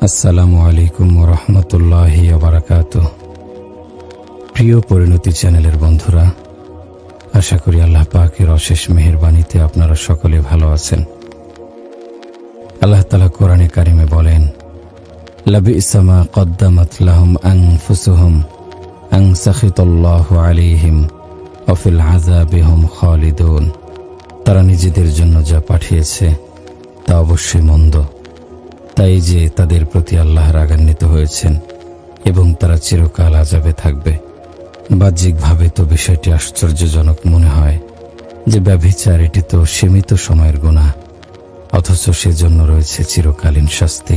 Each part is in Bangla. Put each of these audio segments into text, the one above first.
আসসালামু আলাইকুম ওয়া রাহমাতুল্লাহি ওয়া বারাকাতুহু। প্রিয় পরিণতি চ্যানেলের বন্ধুরা, আশা করি আল্লাহ পাকের অশেষ মেহেরবানিতে আপনারা সকলে ভালো আছেন। আল্লাহ তাআলা কোরআনে কারিমে বলেন, লাবিসা মা কদ্দামাত লাহুম আনফুসুহুম আন সাখিতাল্লাহু আলাইহিম ওয়া ফিল আযাবি হুম খালিদুন। তারা নিজেদের জন্য যা পাঠিয়েছে তা অবশ্যই মন্দ, তাই যে তাদের প্রতি আল্লাহ রাগান্বিত হয়েছেন এবং তারা চিরকাল আযাবে থাকবে। বাহ্যিকভাবে তো বিষয়টি আশ্চর্যজনক মনে হয় যে ব্যভিচার এটি তো সীমিত সময়ের গুনাহ, অথচ সেজন্য রয়েছে চিরকালীন শাস্তি।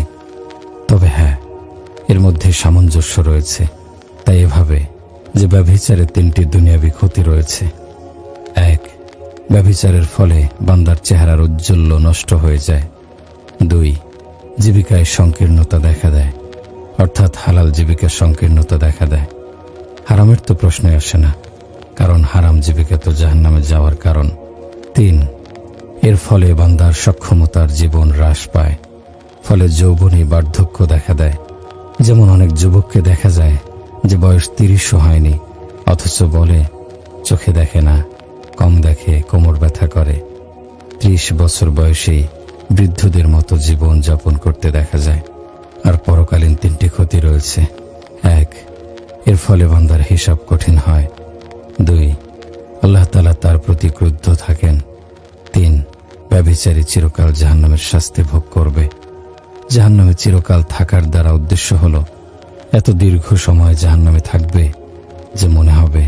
তবে হ্যাঁ, এর মধ্যে সামঞ্জস্য রয়েছে। তাই এভাবে যে ব্যভিচারে তিনটি দুনিয়াবী ক্ষতি রয়েছে। ১. ব্যভিচারের ফলে বান্দার চেহারার ঔজ্জ্বল্য নষ্ট হয়ে যায়। ২. জীবিকায় সংকীর্ণতা দেখা দেয়, অর্থাৎ হালাল জীবিকার সংকীর্ণতা দেখা দেয়। হারামের তো প্রশ্নই আসে না, কারণ হারাম জীবিকা তো জাহান্নামে যাওয়ার কারণ। ৩. এর ফলে বান্দার সক্ষমতার জীবন হ্রাস পায়, ফলে যৌবনী বার্ধক্য দেখা দেয়। যেমন অনেক যুবককে দেখা যায় যে বয়স ৩০ও হয়নি, অথচ বলে চোখে দেখে না, কম দেখে, কোমর ব্যথা করে। ৩০ বছর বয়সেই বৃদ্ধদের মতো জীবন যাপন করতে দেখা যায়। আর পরকালীন তিনটি ক্ষতি রয়েছে। ১. এর ফলে বান্দার হিসাব কঠিন হয়। ২. আল্লাহ তাআলা তার প্রতি ক্রুদ্ধ থাকেন। ৩. ব্যভিচারী চিরকাল জাহান্নামের শাস্তি ভোগ করবে। জাহান্নামে চিরকাল থাকার দ্বারা উদ্দেশ্য হলো এত দীর্ঘ সময় জাহান্নামে থাকবে যে মনে হবে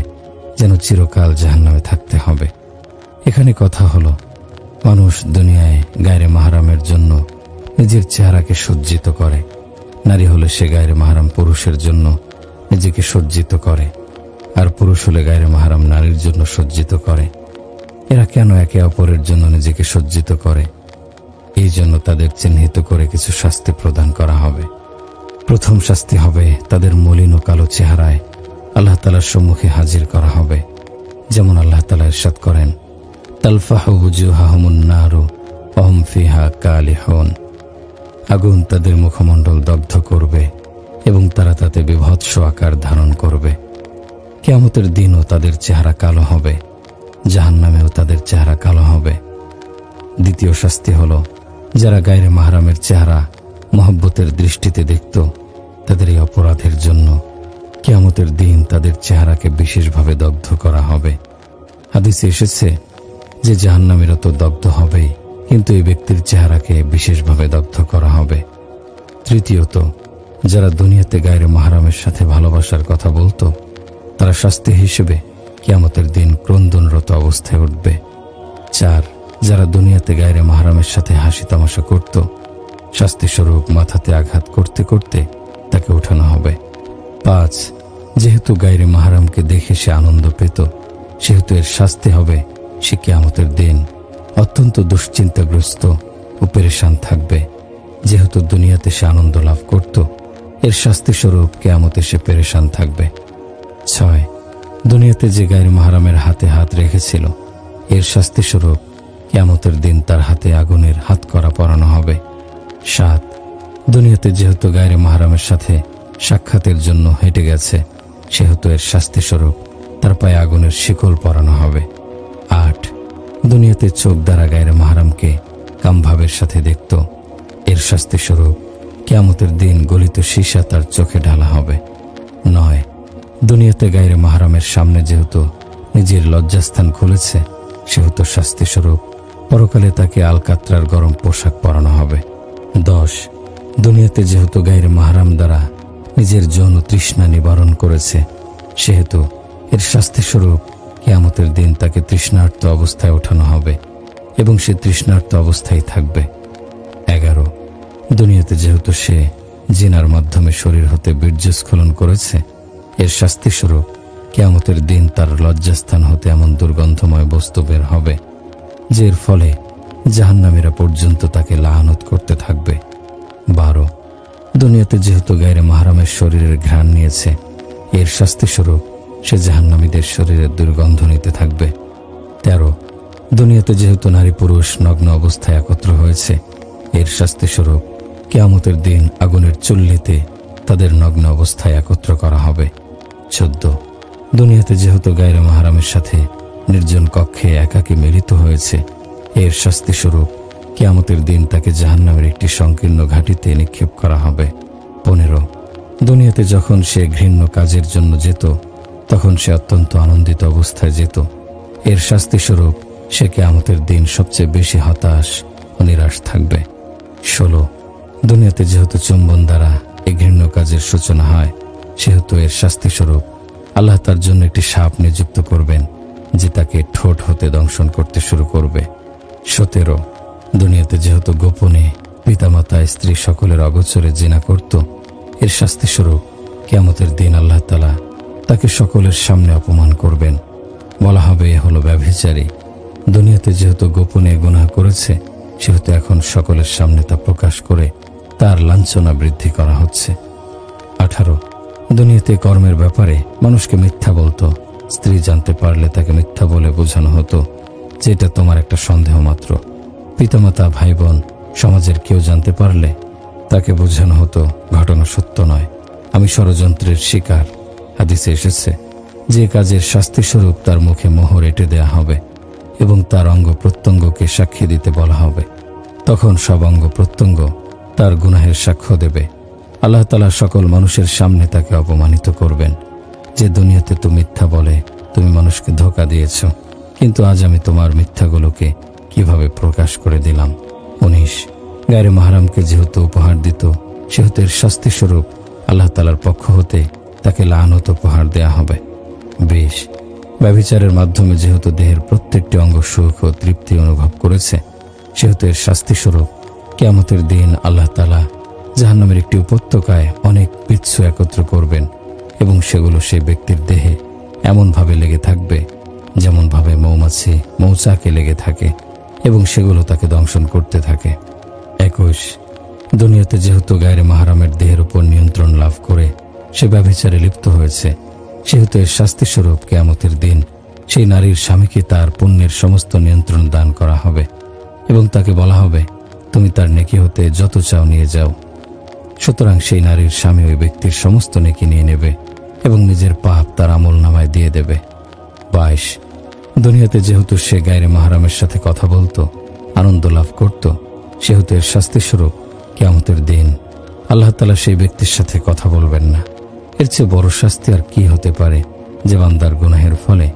যেন চিরকাল জাহান্নামে থাকতে হবে। এখানে কথা হলো, মানুষ দুনিয়ায় গায়রে মাহরামের জন্য নিজের চেহারাকে সজ্জিত করে। নারী হলে সে গায়রে মাহরাম পুরুষের জন্য নিজেকে সজ্জিত করে, আর পুরুষ হলে গায়রে মাহরাম নারীর জন্য সজ্জিত করে। এরা কেন একে অপরের জন্য নিজেকে সজ্জিত করে? এই জন্য তাদের চিহ্নিত করে কিছু শাস্তি প্রদান করা হবে। প্রথম শাস্তি হবে তাদের মলিন ও কালো চেহারায় আল্লাহ তাআলার সম্মুখে হাজির করা হবে। যেমন আল্লাহ তাআলা ইরশাদ করেন, তালফাহু উজুহাহুমুন নারু ওয়া হুম ফিহা কালিহুন। আগুন তাদের মুখমণ্ডল দগ্ধ করবে এবং তারা তাতে বিভৎস আকার ধারণ করবে। কিয়ামতের দিনও তাদের চেহারা কালো হবে, জাহান্নামেও তাদের চেহারা কালো হবে। দ্বিতীয় শাস্তি হলো, যারা গায়রে মাহরামের চেহারা মহব্বতের দৃষ্টিতে দেখত, তাদের এই অপরাধের জন্য কিয়ামতের দিন তাদের চেহারাকে বিশেষভাবে দগ্ধ করা হবে। হাদিসে এসেছে যে জাহান্নামীরা তো দগ্ধ হবেই, কিন্তু এই ব্যক্তির চেহারাকে বিশেষভাবে দগ্ধ করা হবে। তৃতীয়ত, যারা দুনিয়াতে গায়রে মাহরামের সাথে ভালোবাসার কথা বলতো, তারা শাস্তি হিসেবে কিয়ামতের দিন ক্রন্দনরত অবস্থায় উঠবে। ৪. যারা দুনিয়াতে গায়রে মাহরামের সাথে হাসি তামাশা করত, শাস্তিস্বরূপ মাথাতে আঘাত করতে করতে তাকে উঠানো হবে। ৫. যেহেতু গায়রে মাহরামকে দেখে সে আনন্দ পেত, সেহেতু এর শাস্তি হবে সে কিয়ামতের দিন অত্যন্ত দুশ্চিন্তাগ্রস্ত ও পেরেশান থাকবে। যেহেতু দুনিয়াতে সে আনন্দ লাভ করত, এর শাস্তিস্বরূপ কিয়ামতে সে পেরেশান থাকবে। ৬. দুনিয়াতে যে গায়রে মাহরামের হাতে হাত রেখেছিল, এর শাস্তিস্বরূপ কিয়ামতের দিন তার হাতে আগুনের হাতকড়া পরানো হবে। ৭. দুনিয়াতে যেহেতু গায়রে মাহরামের সাথে সাক্ষাতের জন্য হেঁটে গেছে, সেহেতু এর শাস্তিস্বরূপ তার পায়ে আগুনের শিকল পরানো হবে। ৮. দুনিয়াতে চোখ দ্বারা গায়রে মাহরামকে কামভাবের সাথে দেখত, এর শাস্তিস্বরূপ কিয়ামতের দিন গলিত সীসা তার চোখে ঢালা হবে। ৯. দুনিয়াতে গায়রে মাহরামের সামনে যেহেতু নিজের লজ্জাস্থান খুলেছে, সেহেতু শাস্তিস্বরূপ পরকালে তাকে আলকাত্রার গরম পোশাক পরানো হবে। ১০. দুনিয়াতে যেহেতু গায়রে মাহরাম দ্বারা নিজের যৌন তৃষ্ণা নিবারণ করেছে, সেহেতু এর শাস্তিস্বরূপ কিয়ামতের দিন তাকে তৃষ্ণার্ত অবস্থায় ওঠানো হবে এবং সে তৃষ্ণার্ত অবস্থায় থাকবে। ১১. দুনিয়াতে যেহেতু সে জিনার মাধ্যমে শরীর হতে বীর্যস্খলন করেছে, এর শাস্তিস্বরূপ কিয়ামতের দিন তার লজ্জাস্থান হতে এমন দুর্গন্ধময় বস্তু বের হবে যে এর ফলে জাহান্নামীরা পর্যন্ত তাকে লাআনত করতে থাকবে। ১২. দুনিয়াতে যেহেতু গায়রে মাহরামের শরীরের ঘ্রাণ নিয়েছে, এর শাস্তিস্বরূপ সে জাহান্নামীদের শরীরের দুর্গন্ধ নিতে থাকবে। ১৩. দুনিয়াতে যেহেতু নারী পুরুষ নগ্ন অবস্থায় একত্র হয়েছে, এর শাস্তিস্বরূপ কিয়ামতের দিন আগুনের চুল্লিতে তাদের নগ্ন অবস্থায় একত্র করা হবে। 14 দুনিয়াতে যেহেতু গায়রে মাহরামের সাথে নির্জন কক্ষে একাকী মিলিত হয়েছে, এর শাস্তিস্বরূপ কিয়ামতের দিন তাকে জাহান্নামের একটি সংকীর্ণ ঘাঁটিতে নিক্ষেপ করা হবে। 15 দুনিয়াতে যখন সে ঘৃণ্য কাজের জন্য যেত তখন সে অত্যন্ত আনন্দিত অবস্থায় যেত। এর শাস্তিস্বরূপ সে কিয়ামতের দিন সবচেয়ে বেশি হতাশ ও নিরাশ থাকবে। 16 দুনিয়াতে যেহেতু চুম্বন দ্বারা এই ঘৃণ্য কাজের সূচনা হয়, সেহেতু এর শাস্তিস্বরূপ আল্লাহ তার জন্য একটি সাপ নিযুক্ত করবেন যে তাকে ঠোঁট হতে দংশন করতে শুরু করবে। 17 দুনিয়াতে যেহেতু গোপনে পিতামাতা স্ত্রী সকলের অগোচরে জিনা করত, এর শাস্তিস্বরূপ কিয়ামতের দিন আল্লাহ তাআলা তাকে সকলের সামনে অপমান করবেন। বলা হবে এ হলো ব্যভিচারী। দুনিয়াতে যেহেতু গোপনে গুনাহ করেছে, সেহেতু এখন সকলের সামনে তা প্রকাশ করে তার লাঞ্ছনা বৃদ্ধি করা হচ্ছে। 18 দুনিয়াতে কর্মের ব্যাপারে মানুষকে মিথ্যা বলতো, স্ত্রী জানতে পারলে তাকে মিথ্যা বলে বোঝানো হতো যে এটা তোমার একটা সন্দেহ মাত্র। পিতামাতা, ভাই বোন, সমাজের কেউ জানতে পারলে তাকে বোঝানো হতো ঘটনা সত্য নয়, আমি ষড়যন্ত্রের শিকার। হাদিসে এসেছে যে কাজের শাস্তিস্বরূপ তার মুখে মোহর এঁটে দেয়া হবে এবং তার অঙ্গ প্রত্যঙ্গকে সাক্ষী দিতে বলা হবে। তখন সব অঙ্গ প্রত্যঙ্গ তার গুনাহের সাক্ষ্য দেবে। আল্লাহ তাআলা সকল মানুষের সামনে তাকে অপমানিত করবেন যে দুনিয়াতে তো মিথ্যা বলে তুমি মানুষকে ধোঁকা দিয়েছ, কিন্তু আজ আমি তোমার মিথ্যাগুলোকে কিভাবে প্রকাশ করে দিলাম। 19 গায়রে মাহরামকে যেহেতু উপহার দিত, সেহেতু এর শাস্তিস্বরূপ আল্লাহ তাআলার পক্ষ হতে তাকে লানত উপহার দেয়া হবে। 20 ব্যভিচারের মাধ্যমে যেহেতু দেহের প্রত্যেকটি অঙ্গ সুখ ও তৃপ্তি অনুভব করেছে, সেহেতু এর শাস্তিস্বরূপ কিয়ামতের দিন আল্লাহ তাআলা জাহান্নামের একটি উপত্যকায় অনেক পিচ্ছু একত্র করবেন এবং সেগুলো সেই ব্যক্তির দেহে এমনভাবে লেগে থাকবে যেমনভাবে মৌমাছি মৌচাকে লেগে থাকে এবং সেগুলো তাকে দংশন করতে থাকে। 21 দুনিয়াতে যেহেতু গায়রে মাহরামের দেহের উপর নিয়ন্ত্রণ লাভ করে সে ব্যভিচারে লিপ্ত হয়েছে, সেহেতু এর শাস্তিস্বরূপ কিয়ামতের দিন সেই নারীর স্বামীকে তার পুণ্যের সমস্ত নিয়ন্ত্রণ দান করা হবে এবং তাকে বলা হবে তুমি তার নেকি হতে যত চাও নিয়ে যাও। সুতরাং সেই নারীর স্বামী ওই ব্যক্তির সমস্ত নেকি নিয়ে নেবে এবং নিজের পাপ তার আমল নামায় দিয়ে দেবে। 22 দুনিয়াতে যেহেতু সে গায়রে মাহরামের সাথে কথা বলতো, আনন্দ লাভ করত, সেহেতু এর শাস্তিস্বরূপ কিয়ামতের দিন আল্লাহ তাআলা সেই ব্যক্তির সাথে কথা বলবেন না। এর চেয়ে বড় শাস্তি আর কি হতে পারে যে বান্দার গুনাহের ফলে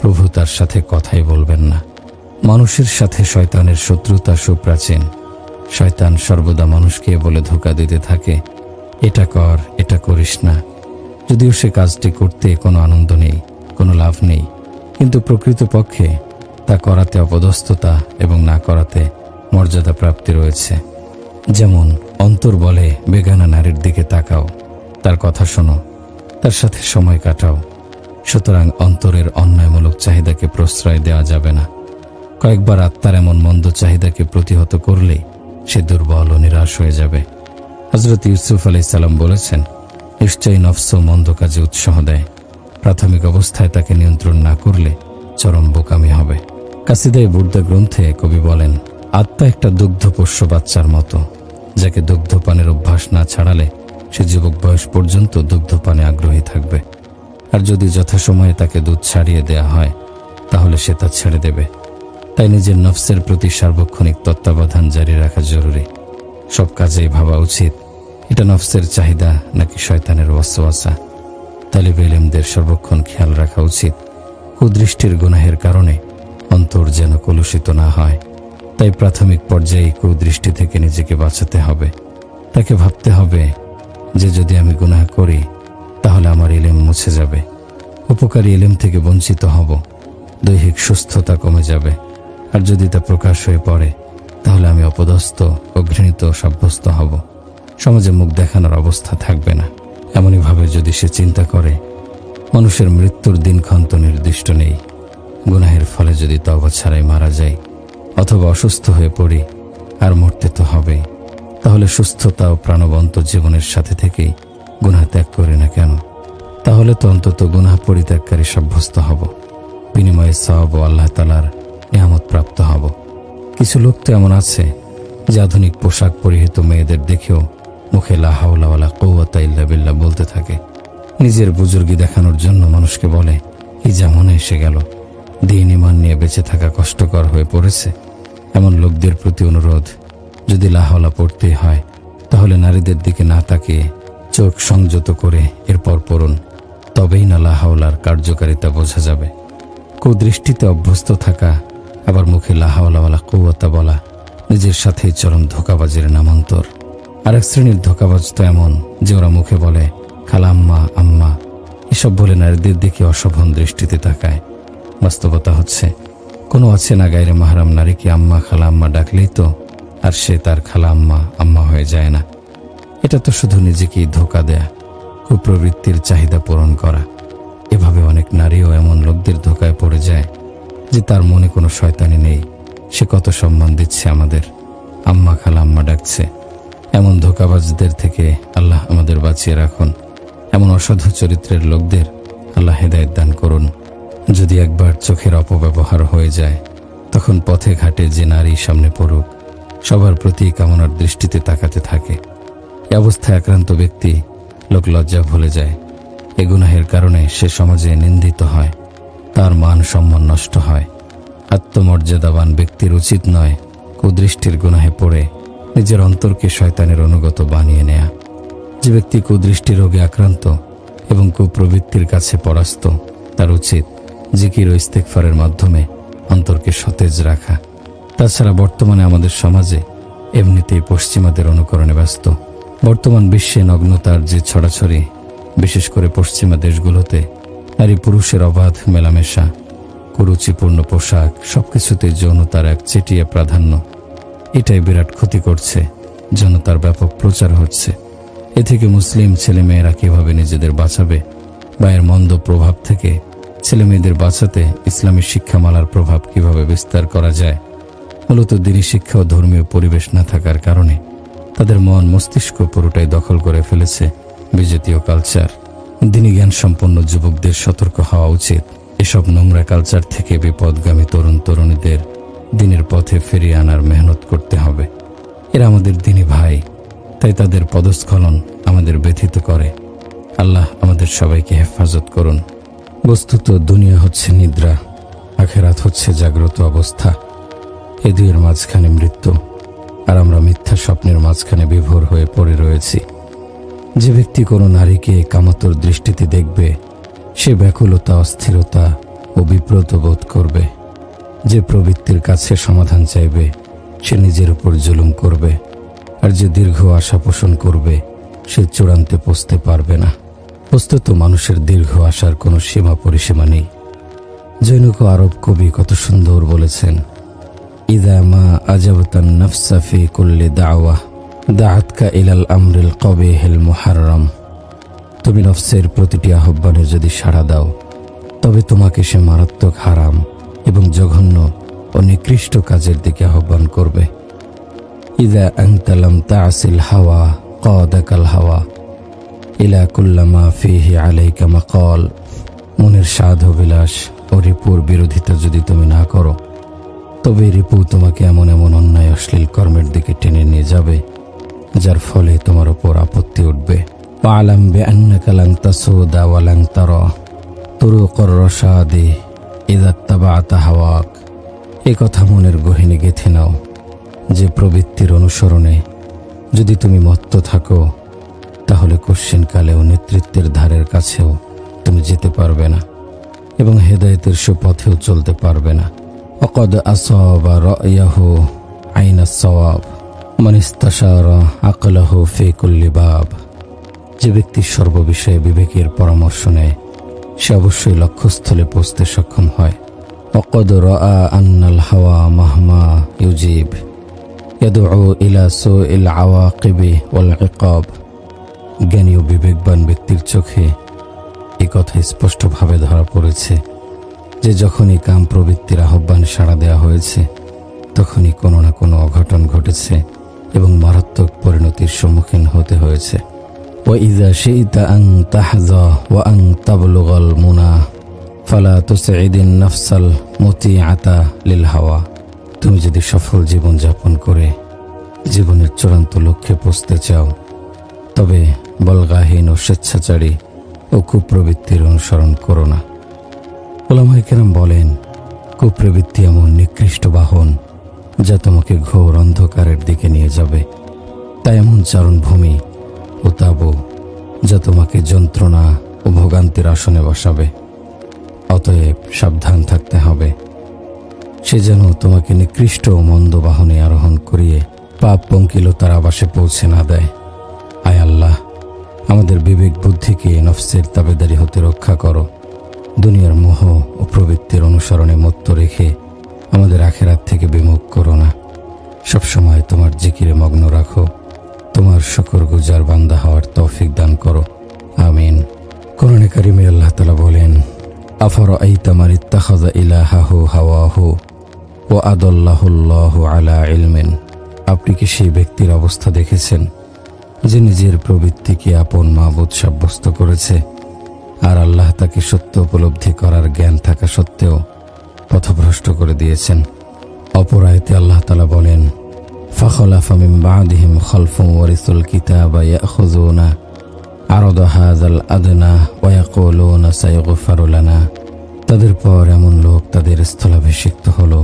প্রভু তার সাথে কথাই বলবেন না। মানুষের সাথে শয়তানের শত্রুতা সুপ্রাচীন। শয়তান সর্বদা মানুষকে বলে ধোঁকা দিতে থাকে, এটা কর, এটা করিস না, যদিও সে কাজটি করতে কোনো আনন্দ নেই, কোনো লাভ নেই, কিন্তু প্রকৃতপক্ষে তা করাতে অপদস্থতা এবং না করাতে মর্যাদা প্রাপ্তি রয়েছে। যেমন অন্তর বলে বেগানা নারীর দিকে তাকাও, তার কথা শোনো, তার সাথে সময় কাটাও। সুতরাং অন্তরের অন্যায়মূলক চাহিদাকে প্রশ্রয় দেওয়া যাবে না। কয়েকবার আত্মার এমন মন্দ চাহিদাকে প্রতিহত করলেই সে দুর্বল ও নিরাশ হয়ে যাবে। হযরত ইউসুফ আলাইহিস সালাম বলেছেন, নিশ্চয়ই নফস মন্দ কাজে উৎসাহ দেয়, প্রাথমিক অবস্থায় তাকে নিয়ন্ত্রণ না করলে চরম বোকামি হবে। কাসিদায়ে বুরদা গ্রন্থে কবি বলেন, আত্মা একটা দুগ্ধপোষ্য বাচ্চার মতো, যাকে দুগ্ধপানের অভ্যাস না ছাড়ালে সে যুবক বয়স পর্যন্ত দুগ্ধপানে আগ্রহী থাকবে, আর যদি যথাসময়ে তাকে দুধ ছাড়িয়ে দেয়া হয় তাহলে সে তা ছেড়ে দেবে। তাই নিজের নফসের প্রতি সার্বক্ষণিক তত্ত্বাবধান জারি রাখা জরুরি। সব কাজেই ভাবা উচিত এটা নফসের চাহিদা নাকি শয়তানের ওয়াসওয়াসা। তালিবে ইলমদের সর্বক্ষণ খেয়াল রাখা উচিত কুদৃষ্টির গুনাহের কারণে অন্তর যেন কলুষিত না হয়। তাই প্রাথমিক পর্যায়ে কুদৃষ্টি থেকে নিজেকে বাঁচাতে হবে। তাকে ভাবতে হবে যে যদি আমি গুনাহ করি তাহলে আমার ইলম মুছে যাবে, উপকারী ইলম থেকে বঞ্চিত হব, দৈহিক সুস্থতা কমে যাবে, আর যদি তা প্রকাশ হয়ে পড়ে তাহলে আমি অপদস্থ ও ঘৃণিত সাব্যস্ত হব, সমাজে মুখ দেখানোর অবস্থা থাকবে না। এমনইভাবে যদি সে চিন্তা করে মানুষের মৃত্যুর দিনক্ষণ তো নির্দিষ্ট নেই, গুনাহের ফলে যদি তওবা ছাড়াই মারা যায় অথবা অসুস্থ হয়ে পড়ি আর মরতে তো হবেই, তাহলে সুস্থতা ও প্রাণবন্ত জীবনের সাথে থেকেই গুনাহ ত্যাগ করি না কেন? তাহলে তো অন্তত গুনাহ পরিত্যাগকারী সাব্যস্ত হব, বিনিময়ে সওয়াব ও আল্লাহ তাআলার নিয়ামত প্রাপ্ত হব। কিছু লোক তো এমন আছে যে আধুনিক পোশাক পরিহিত মেয়েদের দেখেও মুখে লা হাওলা ওয়ালা কুওয়াতা ইল্লা বিল্লাহ বলতে থাকে। নিজের বুজুর্গি দেখানোর জন্য মানুষকে বলে কি জামানা এসে গেল, দিন ইমান নিয়ে বেঁচে থাকা কষ্টকর হয়ে পড়েছে। এমন লোকদের প্রতি অনুরোধ, যদি লা হাওলা পড়তেই হয় তাহলে নারীদের দিকে না তাকিয়ে চোখ সংযত করে এরপর পড়ুন, তবেই না লা হাওলার কার্যকারিতা বোঝা যাবে। কুদৃষ্টিতে অভ্যস্ত থাকা, আবার মুখে লা হাওলা ওয়ালা কুওয়াতা বলা নিজের সাথে চরম ধোঁকাবাজের নামান্তর। আরেক শ্রেণীর ধোঁকাবাজ তো এমন যে ওরা মুখে বলে খালাম্মা আম্মা, এসব বলে নারীদের দিকে অশোভন দৃষ্টিতে তাকায়। বাস্তবতা হচ্ছে কোনো অচেনা গায়রে মাহরাম নারীকে আম্মা খালা আম্মা ডাকলেই তো আর সে তার খালা আম্মা আম্মা হয়ে যায় না। এটা তো শুধু নিজেকেই ধোঁকা দেয়া, কুপ্রবৃত্তির চাহিদা পূরণ করা। এভাবে অনেক নারীও এমন লোকদের ধোঁকায় পড়ে যায় যে তার মনে কোনো শয়তানি নেই, সে কত সম্মান দিচ্ছে আমাদের, আম্মা খালা আম্মা ডাকছে। এমন ধোঁকাবাজদের থেকে আল্লাহ আমাদের বাঁচিয়ে রাখুন। এমন অসাধু চরিত্রের লোকদের আল্লাহ হেদায়েত দান করুন। যদি একবার চোখের অপব্যবহার হয়ে যায়, তখন পথে ঘাটে যে নারী সামনে পড়ুক সবার প্রতি কামনার দৃষ্টিতে তাকাতে থাকে। এ অবস্থায় আক্রান্ত ব্যক্তি লোক লজ্জা ভুলে যায়। এ গুনাহের কারণে সে সমাজে নিন্দিত হয়, তার মান সম্মান নষ্ট হয়। আত্মমর্যাদাবান ব্যক্তির উচিত নয় কুদৃষ্টির গুনাহে পড়ে নিজের অন্তরকে শয়তানের অনুগত বানিয়ে নেয়া। যে ব্যক্তি কুদৃষ্টি রোগে আক্রান্ত এবং কুপ্রবৃত্তির কাছে পরাস্ত, তার উচিত জিকির ও ইস্তেগফারের মাধ্যমে অন্তরকে সতেজ রাখা। তাছাড়া বর্তমানে আমাদের সমাজে এমনিতেই পশ্চিমাদের অনুকরণে ব্যস্ত। বর্তমান বিশ্বে নগ্নতার যে ছড়াছড়ি, বিশেষ করে পশ্চিমা দেশগুলোতে নারী পুরুষের অবাধ মেলামেশা, কুরুচিপূর্ণ পোশাক, সবকিছুতে যৌনতার এক চেটিয়া প্রাধান্য, এটাই বিরাট ক্ষতি করছে। যৌনতার ব্যাপক প্রচার হচ্ছে। এ থেকে মুসলিম ছেলেমেয়েরা কিভাবে নিজেদের বাঁচাবে বা এর মন্দ প্রভাব থেকে ছেলেমেয়েদের বাঁচাতে ইসলামী শিক্ষামালার প্রভাব কিভাবে বিস্তার করা যায়। মূলত দিনী শিক্ষা ও ধর্মীয় পরিবেশ না থাকার কারণে তাদের মন মস্তিষ্ক পুরোটাই দখল করে ফেলেছে বিজাতীয় কালচার। দিনী জ্ঞান সম্পন্ন যুবকদের সতর্ক হওয়া উচিত। এসব নোংরা কালচার থেকে বিপদগামী তরুণ তরুণীদের দিনের পথে ফিরিয়ে আনার মেহনত করতে হবে। এরা আমাদের দিনী ভাই, তাই তাদের পদস্খলন আমাদের ব্যথিত করে। আল্লাহ আমাদের সবাইকে হেফাজত করুন। বস্তুত দুনিয়া হচ্ছে নিদ্রা, আখেরাত হচ্ছে জাগ্রত অবস্থা। এ দুইয়ের মাঝখানে মৃত্যু, আর আমরা মিথ্যা স্বপ্নের মাঝখানে বিভোর হয়ে পড়ে রয়েছি। যে ব্যক্তি কোনো নারীকে কামাতুর দৃষ্টিতে দেখবে, সে ব্যাকুলতা, অস্থিরতা ও বিব্রত বোধ করবে। যে প্রবৃত্তির কাছে সমাধান চাইবে, সে নিজের উপর জুলুম করবে। আর যে দীর্ঘ আশা পোষণ করবে, সে চূড়ান্তে পৌঁছতে পারবে না। বস্তুত মানুষের দীর্ঘ আশার কোনো সীমা পরিসীমা নেই। জৈনক আরব কবি কত সুন্দর বলেছেন, ইদা মা আজাবতান নাফসা ফি কুল্লি দাওয়া দাআতকা ইলাল আমরিল কবিহিল মুহাররম। তুমি নফসের প্রতিটি আহ্বানে যদি সাড়া দাও, তবে তোমাকে সে মারাত্মক হারাম এবং জঘন্য ও নিকৃষ্ট কাজের দিকে আহ্বান করবে। ইদা আনতা লাম তা'সিল হাওয়া কাদাকাল হাওয়া ইলা কুল্লামা ফিহি আলাইকা মাকাল। মনের স্বাদ ও বিলাস ও রিপুর বিরোধিতা যদি তুমি না করো, তবে রিপু তোমাকে এমন এমন অন্যায় অশ্লীল কর্মের দিকে টেনে নিয়ে যাবে, যার ফলে তোমার উপর আপত্তি উঠবে। ওয়ালাম বিআন্নাকা লান তাসুদা ওয়া লান তারা তুরুকুর রশাদি ইযা ইত্তাবা'তা হাওয়াক। এই কথা মনের গহীনে গেঁথে নাও যে প্রবৃত্তির অনুসরণে যদি তুমি মত্ত থাকো, তাহলে কশ্চিনকালেও নেতৃত্বের ধারের কাছেও তুমি যেতে পারবে না এবং হেদায়েতের সুপথেও চলতে পারবে না। ওয়াকাদ আসাবা রা'য়াহু আইনাস সাওয়াব মান ইস্তাশারা আকলাহু ফি কুল্লি বাব। যে ব্যক্তি সর্ববিষয়ে বিবেকের পরামর্শ নেয়, সে অবশ্যই লক্ষ্যস্থলে পৌঁছতে সক্ষম হয়। ওয়াকাদ রা'a আন্নাল হাওয়া মাহমা ইউজিব ইয়াদউ ইলা সুইল আওয়াকিবি ওয়াল ইকাব। জ্ঞানী ও বিবেকবান ব্যক্তির চোখে এই কথা স্পষ্টভাবে ধরা পড়েছে যে যখনই কাম প্রবৃত্তির আহ্বানে সাড়া দেওয়া হয়েছে, তখনই কোনো না কোনো অঘটন ঘটেছে এবং মারাত্মক পরিণতির সম্মুখীন হতে হয়েছে। وإذا شئت أن تحظى وأن تبلغ المنى فلا تسعد النفس المطيعة للهوى। তুমি যদি সফল জীবন যাপন করে জীবনের চূড়ান্ত লক্ষ্যে পৌঁছতে চাও, তবে বলগাহীন ও স্বেচ্ছাচারী ও কুপ্রবৃত্তির অনুসরণ করো না। উলামায়ে কেরাম বলেন, কুপ্রবৃত্তি এমন নিকৃষ্ট বাহন যা তোমাকে ঘোর অন্ধকারের দিকে নিয়ে যাবে। তাই এমন চারণভূমি ও তাবু যা তোমাকে যন্ত্রণা ও ভোগান্তির আসনে বসাবে। অতএব সাবধান থাকতে হবে, সে যেন তোমাকে নিকৃষ্ট ও মন্দ বাহনে আরোহণ করিয়ে পাপ পঙ্কিলতার আবাসে পৌঁছে না দেয়। আয় আল্লাহ, আমাদের বিবেক বুদ্ধিকে নফসের তাবেদারি হতে রক্ষা করো। দুনিয়ার মোহ ও প্রবৃত্তির অনুসরণে মত্ত রেখে আমাদের আখেরাত থেকে বিমুখ করো না। সবসময় তোমার জিকিরে মগ্ন রাখো। তোমার শুকরগুজার বান্দা হওয়ার তৌফিক দান করো, আমিন। কোরআনে কারিমে আল্লাহ তাআলা বলেন, আফারাআইতা মান ইত্তাখাযা ইলাহাহু হাওয়াহু ওয়া আদাল্লাহুল্লাহু আলা ইলমিন। আপনি কি সেই ব্যক্তির অবস্থা দেখেছেন যে নিজের প্রবৃত্তিকে আপন মাবুদ সাব্যস্ত করেছে, আর আল্লাহ তাকে সত্য উপলব্ধি করার জ্ঞান থাকা সত্ত্বেও পথভ্রষ্ট করে দিয়েছেন। অপর আয়াতে আল্লাহ তাআলা বলেন, ফাখলাফা মিন বা'দিহিম খালফুন ওয়ারিসুল কিতাবা ইয়াখুযুনা আরাদা হাযাল আদনা ওয়া ইয়াকুলুনা সায়াগফারু লানা। তাদের পর এমন লোক তাদের স্থলাভিষিক্ত হলো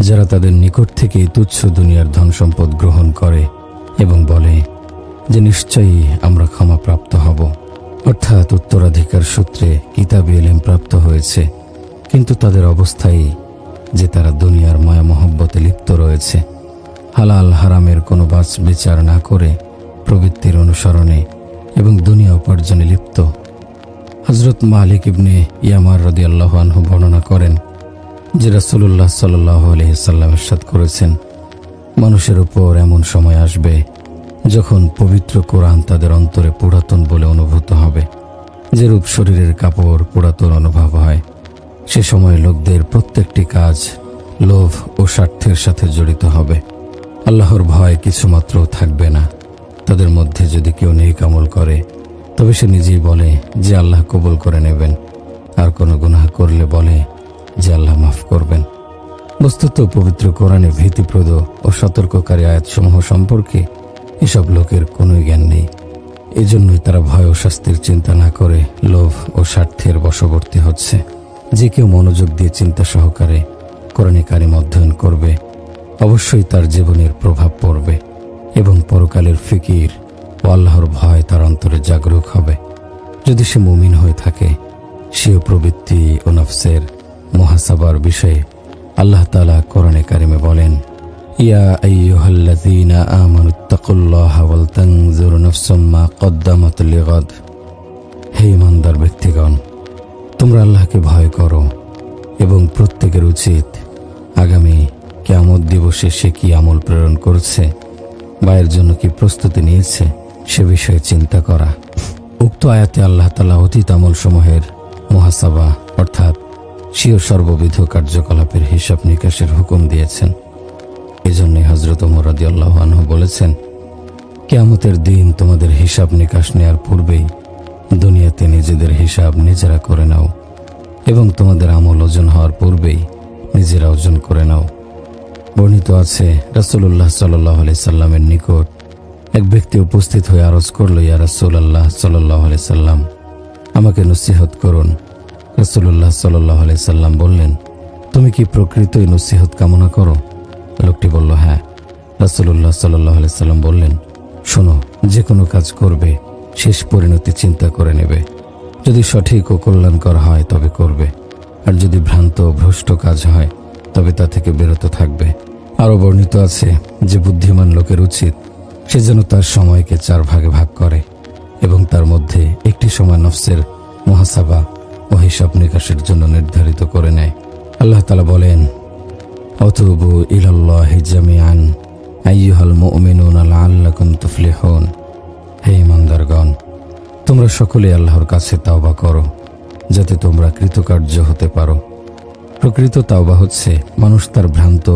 যারা তাদের নিকট থেকে তুচ্ছ দুনিয়ার ধন সম্পদ গ্রহণ করে এবং বলে যে নিশ্চয়ই আমরা ক্ষমাপ্রাপ্ত হব। অর্থাৎ উত্তরাধিকার সূত্রে কিতাবী ইলম প্রাপ্ত হয়েছে, কিন্তু তাদের অবস্থাই যে তারা দুনিয়ার মায়া মহব্বতে লিপ্ত রয়েছে। হালাল হারামের কোনো বাছ বিচার না করে প্রবৃত্তির অনুসরণে এবং দুনিয়া উপার্জনে লিপ্ত। হযরত মালিক ইবনে ইয়ামার রাদিয়াল্লাহু আনহু বর্ণনা করেন যে রাসূলুল্লাহ সাল্লাল্লাহু আলাইহি সাল্লাম ইরশাদ করেছেন, মানুষের উপর এমন সময় আসবে যখন পবিত্র কোরআন তাদের অন্তরে পুরাতন বলে অনুভূত হবে, যেরূপ শরীরের কাপড় পুরাতন অনুভব হয়। সে সময় লোকদের প্রত্যেকটি কাজ লোভ ও স্বার্থের সাথে জড়িত হবে। আল্লাহর ভয় কিছুমাত্র থাকবে না। তাদের মধ্যে যদি কেউ নেক আমল করে তবে সে নিজেই বলে যে আল্লাহ কবুল করে নেবেন, আর কোনো গুনাহ করলে বলে যে আল্লাহ মাফ করবেন। বস্তুত পবিত্র কোরআনে ভীতিপ্রদ ও সতর্ককারী আয়াতসমূহ সম্পর্কে এসব লোকের কোনো জ্ঞান নেই। এজন্যই তারা ভয় ও শাস্তির চিন্তা না করে লোভ ও স্বার্থের বশবর্তী হচ্ছে। যে কেউ মনোযোগ দিয়ে চিন্তা সহকারে কোরআনে কারিম অধ্যয়ন করবে, অবশ্যই তার জীবনের প্রভাব পড়বে এবং পরকালের ফিকির ও আল্লাহর ভয় তার অন্তরে জাগরুক হবে। যদি সে মুমিন হয়ে থাকে, সেও প্রবৃত্তি ও নফসের মুহাসাবার বিষয়ে আল্লাহ তাআলা কোরআনে কারিমে বলেন, ইয়া আইয়ুহাল্লাযীনা আমানুত্তাকুল্লাহা ওয়াল তানজুর নাফসুম মা কদ্দামাত লিগাদ। হে ঈমানদার ব্যক্তিগণ, তোমরা আল্লাহকে ভয় করো এবং প্রত্যেকের উচিত আগামী কিয়ামত দিবসে সে কি আমল প্রেরণ করছে বা এর জন্য কি প্রস্তুতি নিয়েছে সে বিষয়ে চিন্তা করা। উক্ত আয়াতে আল্লাহ তাআলা অতীত আমলসমূহের মুহাসাবা অর্থাৎ স্বীয় সর্ববিধ কার্যকলাপের হিসাব নিকাশের হুকুম দিয়েছেন। এজন্যই হযরত ওমর রাদিয়াল্লাহু আনহু বলেছেন, কিয়ামতের দিন তোমাদের হিসাব নিকাশ নেয়ার পূর্বেই দুনিয়াতে নিজেদের হিসাব নিজেরা করে নাও এবং তোমাদের আমল ওজন হওয়ার পূর্বেই নিজেরা ওজন করে নাও। বর্ণিত আছে, রাসূলুল্লাহ সাল্লাল্লাহু আলাইহি সাল্লামের নিকট এক ব্যক্তি উপস্থিত হয়ে আরজ করল, ইয়া রাসূলুল্লাহ সাল্লাল্লাহু আলাইহি সাল্লাম, আমাকে নসিহত করুন। রাসূলুল্লাহ সাল্লাল্লাহু আলাইহি সাল্লাম বললেন, তুমি কি প্রকৃতই নসিহত কামনা করো? লোকটি বলল, হ্যাঁ। রাসূলুল্লাহ সাল্লাল্লাহু আলাইহি সাল্লাম বললেন, শোনো, যে কোনো কাজ করবে শেষ পরিণতি চিন্তা করে নেবে। যদি সঠিক ও কল্যাণকর হয় তবে করবে, আর যদি ভ্রান্ত ও ভ্রষ্ট কাজ হয় তবে তা থেকে বিরত থাকবে। আরও বর্ণিত আছে যে বুদ্ধিমান লোকের উচিত সে যেন তার সময়কে 4 ভাগে ভাগ করে এবং তার মধ্যে একটি সময় নফসের মুহাসাবা ও হিসাব নিকাশের জন্য নির্ধারিত করে নেয়। আল্লাহ তাআলা বলেন, অতুবু ইলাল্লাহি জামিআন আইয়ুহাল মুমিনুনা লাআল্লাকুম তুফলিহুন। হে ঈমানদারগণ, তোমরা সকলে আল্লাহর কাছে তাওবা করো যাতে তোমরা কৃতকার্য হতে পারো। প্রকৃত তাওবা হচ্ছে মানুষ তার ভ্রান্ত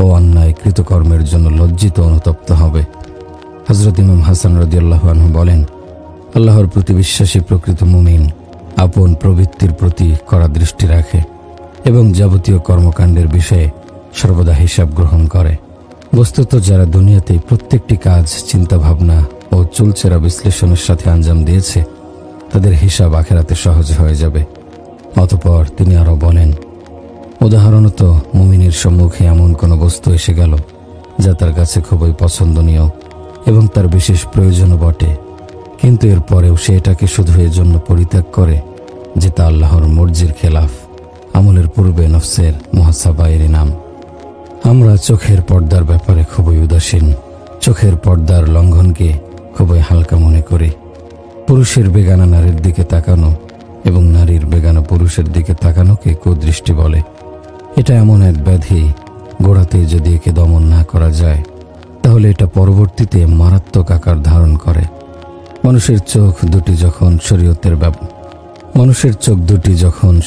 ও অন্যায় কৃতকর্মের জন্য লজ্জিত অনুতপ্ত হবে। হযরত ইমাম হাসান রাদিয়াল্লাহু আনহু বলেন, আল্লাহর প্রতি বিশ্বাসী প্রকৃত মুমিন আপন প্রবৃত্তির প্রতি কড়া দৃষ্টি রাখে এবং যাবতীয় কর্মকাণ্ডের বিষয়ে সর্বদা হিসাব গ্রহণ করে। বস্তুত যারা দুনিয়াতে প্রত্যেকটি কাজ, চিন্তাভাবনা ও চুলচেরা বিশ্লেষণের সাথে আঞ্জাম দিয়েছে, তাদের হিসাব আখেরাতে সহজ হয়ে যাবে। অতঃপর তিনি আরও বলেন, উদাহরণত মুমিনের সম্মুখে এমন কোনো বস্তু এসে গেল যা তার কাছে খুবই পছন্দনীয় এবং তার বিশেষ প্রয়োজনও বটে, কিন্তু এরপরেও সে এটাকে শুধু এজন্য পরিত্যাগ করে যে তা আল্লাহর মর্জির খেলাফ। আমলের পূর্বে নফসের মুহাসাবা এর নাম। আমরা চোখের পর্দার ব্যাপারে খুবই উদাসীন, চোখের পর্দার লঙ্ঘনকে খুবই হালকা মনে করি। পুরুষের বেগানা নারীর দিকে তাকানো এবং নারীর বেগানা পুরুষের দিকে তাকানোকে কুদৃষ্টি বলে। এটা এমন এক ব্যাধি, গোড়াতে যদি একে দমন না করা যায় তাহলে এটা পরবর্তীতে মারাত্মক আকার ধারণ করে। মানুষের চোখ দুটি যখন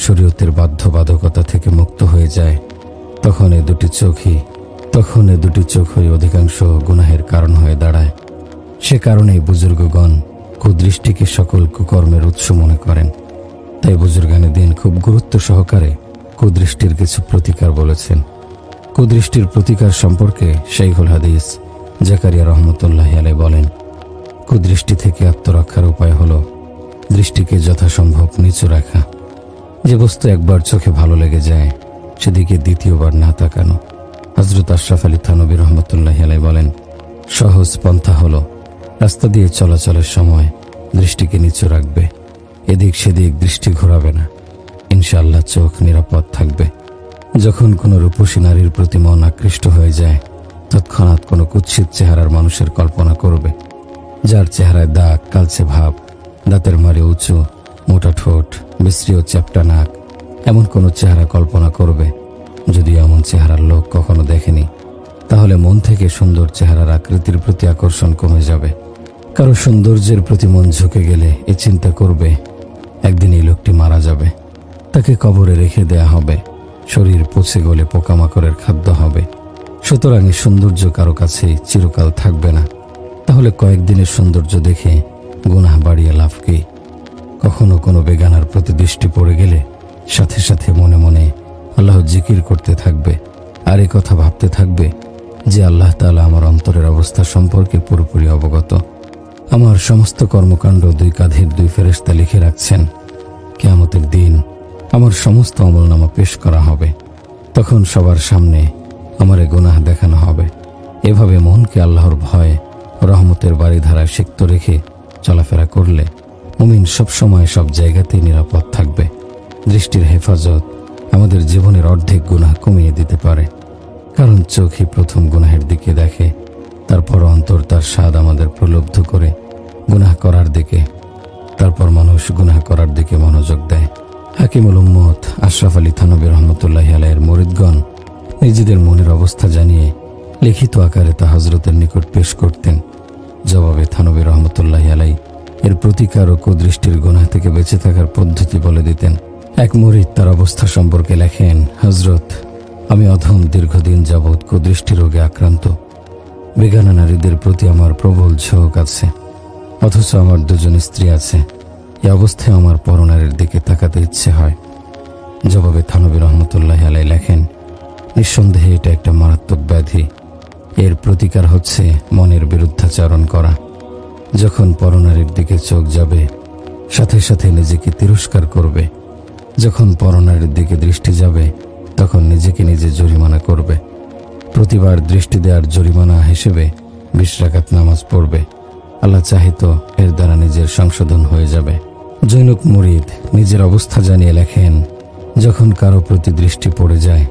শরীয়তের বাধ্যবাধকতা থেকে মুক্ত হয়ে যায় তখন এ দুটি চোখই অধিকাংশ গুনাহের কারণ হয়ে দাঁড়ায়। সে কারণেই বুজুর্গগণ কুদৃষ্টিকে সকল কুকর্মের উৎস মনে করেন। তাই বুজুর্গানে দিন খুব গুরুত্ব সহকারে কুদৃষ্টির কিছু প্রতিকার বলেছেন। কুদৃষ্টির প্রতিকার সম্পর্কে শাইখুল হাদিস জাকারিয়া রহমতুল্লাহি আলাইহি বলেন, কুদৃষ্টি থেকে আত্মরক্ষার উপায় হল দৃষ্টিকে যথাসম্ভব নিচু রাখা। যে বস্তু একবার চোখে ভালো লেগে যায় সেদিকে দ্বিতীয়বার না তাকানো। হযরত আশরাফ আলী থানভী রহমতুল্লাহি আলাইহি বলেন, সহজ পন্থা হল রাস্তা দিয়ে চলাচলের সময় দৃষ্টিকে নিচু রাখবে, এদিক সেদিক দৃষ্টি ঘোরাবে না। ইনশাআল্লাহ চোখ নিরাপদ থাকবে। যখন কোনো রূপসী নারীর প্রতি মন আকৃষ্ট হয়ে যায় তৎক্ষণাৎ কোনো কুৎসিত চেহারার মানুষের কল্পনা করবে, যার চেহারায় দাগ, কালচে ভাব, দাঁতের মারে উঁচু, মোটা ঠোঁট, বিশ্রী ও চ্যাপ্টা নাক, এমন কোনো চেহারা কল্পনা করবে। যদি এমন চেহারার লোক কখনো দেখেনি তাহলে মন থেকে সুন্দর চেহারার আকৃতির প্রতি আকর্ষণ কমে যাবে। কারো সৌন্দর্যের প্রতি মন ঝুঁকে গেলে এ চিন্তা করবে একদিন এই লোকটি মারা যাবে, তাকে কবরে রেখে দেয়া হবে, শরীর পচে গলে পোকামাকড়ের খাদ্য হবে। সুতরাং এই সৌন্দর্য কারো কাছে চিরকাল থাকবে না। তাহলে কয়েকদিনের সৌন্দর্য দেখে গুনাহ বাড়িয়ে লাভ কি? কখনো কোনো বেগানার প্রতি দৃষ্টি পড়ে গেলে সাথে সাথে মনে মনে আল্লাহ জিকির করতে থাকবে আর এই কথা ভাবতে থাকবে যে আল্লাহ তাআলা আমার অন্তরের অবস্থা সম্পর্কে পুরোপুরি অবগত। আমার সমস্ত কর্মকাণ্ড দুই কাঁধের দুই ফেরেশতা লিখে রাখছেন। কিয়ামতের দিন আমার সমস্ত আমলনামা পেশ করা হবে, তখন সবার সামনে আমার গুনাহ দেখানো হবে। এভাবে মনকে আল্লাহর ভয়, রহমতের বাড়িধারায় সিক্ত রেখে চলাফেরা করলে মুমিন সবসময় সব জায়গাতেই নিরাপদ থাকবে। দৃষ্টির হেফাজত আমাদের জীবনের অর্ধেক গুনাহ কমিয়ে দিতে পারে, কারণ চোখই প্রথম গুনাহের দিকে দেখে, তারপর অন্তর তার স্বাদ আমাদের প্রলুব্ধ করে গুনাহ করার দিকে, তারপর মানুষ গুনাহ করার দিকে মনোযোগ দেয়। হাকিমুল উম্মত আশরাফ আলী থানভী রহমতুল্লাহি আলাইহির মুরিদগণ নিজেদের মনের অবস্থা জানিয়ে লিখিত আকারে তা হযরতের নিকট পেশ করতেন। জবাবে থানভী রহমতুল্লাহি আলাইহি এর প্রতিকার ও কুদৃষ্টির গুনাহ থেকে বেঁচে থাকার পদ্ধতি বলে দিতেন। এক মুরিদ তার অবস্থা সম্পর্কে লেখেন, হযরত, আমি অধম দীর্ঘদিন যাবৎ কুদৃষ্টি রোগে আক্রান্ত। বেগানা নারীদের প্রতি আমার প্রবল ঝোঁক আছে, অথচ আমার দুজন স্ত্রী আছে। এই অবস্থায় আমার পরনারীর দিকে তাকাতে ইচ্ছে হয়। জবাবে থানভী রহমতুল্লাহি আলাইহি লেখেন, নিঃসন্দেহে এটা একটা মারাত্মক ব্যাধি। এর প্রতিকার হচ্ছে মনের বিরুদ্ধাচরণ করা। যখন পরনারীর দিকে চোখ যাবে সাথে সাথে নিজেকে তিরস্কার করবে। যখন পরনারীর দিকে দৃষ্টি যাবে তখন নিজেকে নিজে জরিমানা করবে। প্রতিবার দৃষ্টি দেওয়ার জরিমানা হিসেবে 20 রাকাত নামাজ পড়বে। আল্লাহ চাহিত এর দ্বারা নিজের সংশোধন হয়ে যাবে। জৈনক মুরিদ নিজের অবস্থা জানিয়ে লেখেন, যখন কারো প্রতি দৃষ্টি পড়ে যায়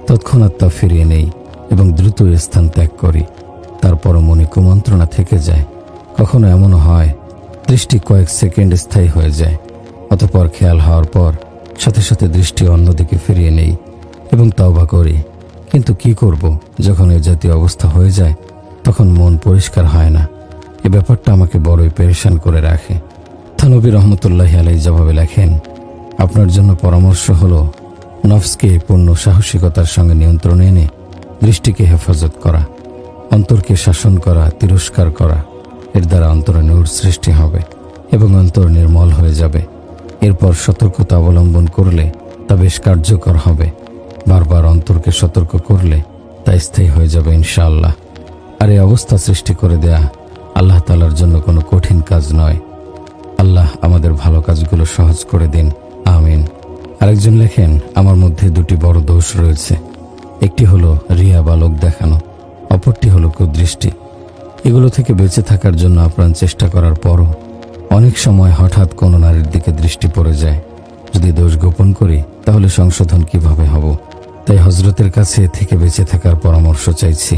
তৎক্ষণাৎ তা ফিরিয়ে নেই এবং দ্রুত স্থান ত্যাগ করি। তারপরও মনে কুমন্ত্রণা থেকে যায়। কখনো এমনও হয় দৃষ্টি কয়েক সেকেন্ড স্থায়ী হয়ে যায়, অতঃপর খেয়াল হওয়ার পর সাথে সাথে দৃষ্টি অন্যদিকে ফিরিয়ে নেই এবং তওবা করি। কিন্তু কি করব, যখন এই জাতীয় অবস্থা হয়ে যায় তখন মন পরিষ্কার হয় না। এ ব্যাপারটা আমাকে বড়ই পেরেশান করে রাখে। থানভী রহমতুল্লাহি আলাইহি জবাবে লেখেন, আপনার জন্য পরামর্শ হলো নফসকে পূর্ণ সাহসিকতার সঙ্গে নিয়ন্ত্রণে এনে দৃষ্টিকে হেফাজত করা, অন্তরকে শাসন করা, তিরস্কার করা। এর দ্বারা অন্তরে নূর সৃষ্টি হবে এবং অন্তর নির্মল হয়ে যাবে। এরপর সতর্কতা অবলম্বন করলে তা বেশ কার্যকর হবে। বারবার অন্তরকে সতর্ক করলে তা স্থায়ী হয়ে যাবে ইনশাআল্লাহ। আর এই অবস্থা সৃষ্টি করে দেয়া আল্লাহ তাআলার জন্য কোনো কঠিন কাজ নয়। আল্লাহ আমাদের ভালো কাজগুলো সহজ করে দিন, আমিন। আরেকজন লেখেন, আমার মধ্যে দুটি বড় দোষ রয়েছে। একটি হলো রিয়া বা লোক দেখানো, অপরটি হলো কুদৃষ্টি। এগুলো থেকে বেঁচে থাকার জন্য আপ্রাণ চেষ্টা করার পরও অনেক সময় হঠাৎ কোনো নারীর দিকে দৃষ্টি পড়ে যায়। যদি দোষ গোপন করি তাহলে সংশোধন কিভাবে হব? তাই হযরতের কাছে থেকে বেঁচে থাকার পরামর্শ চাইছি।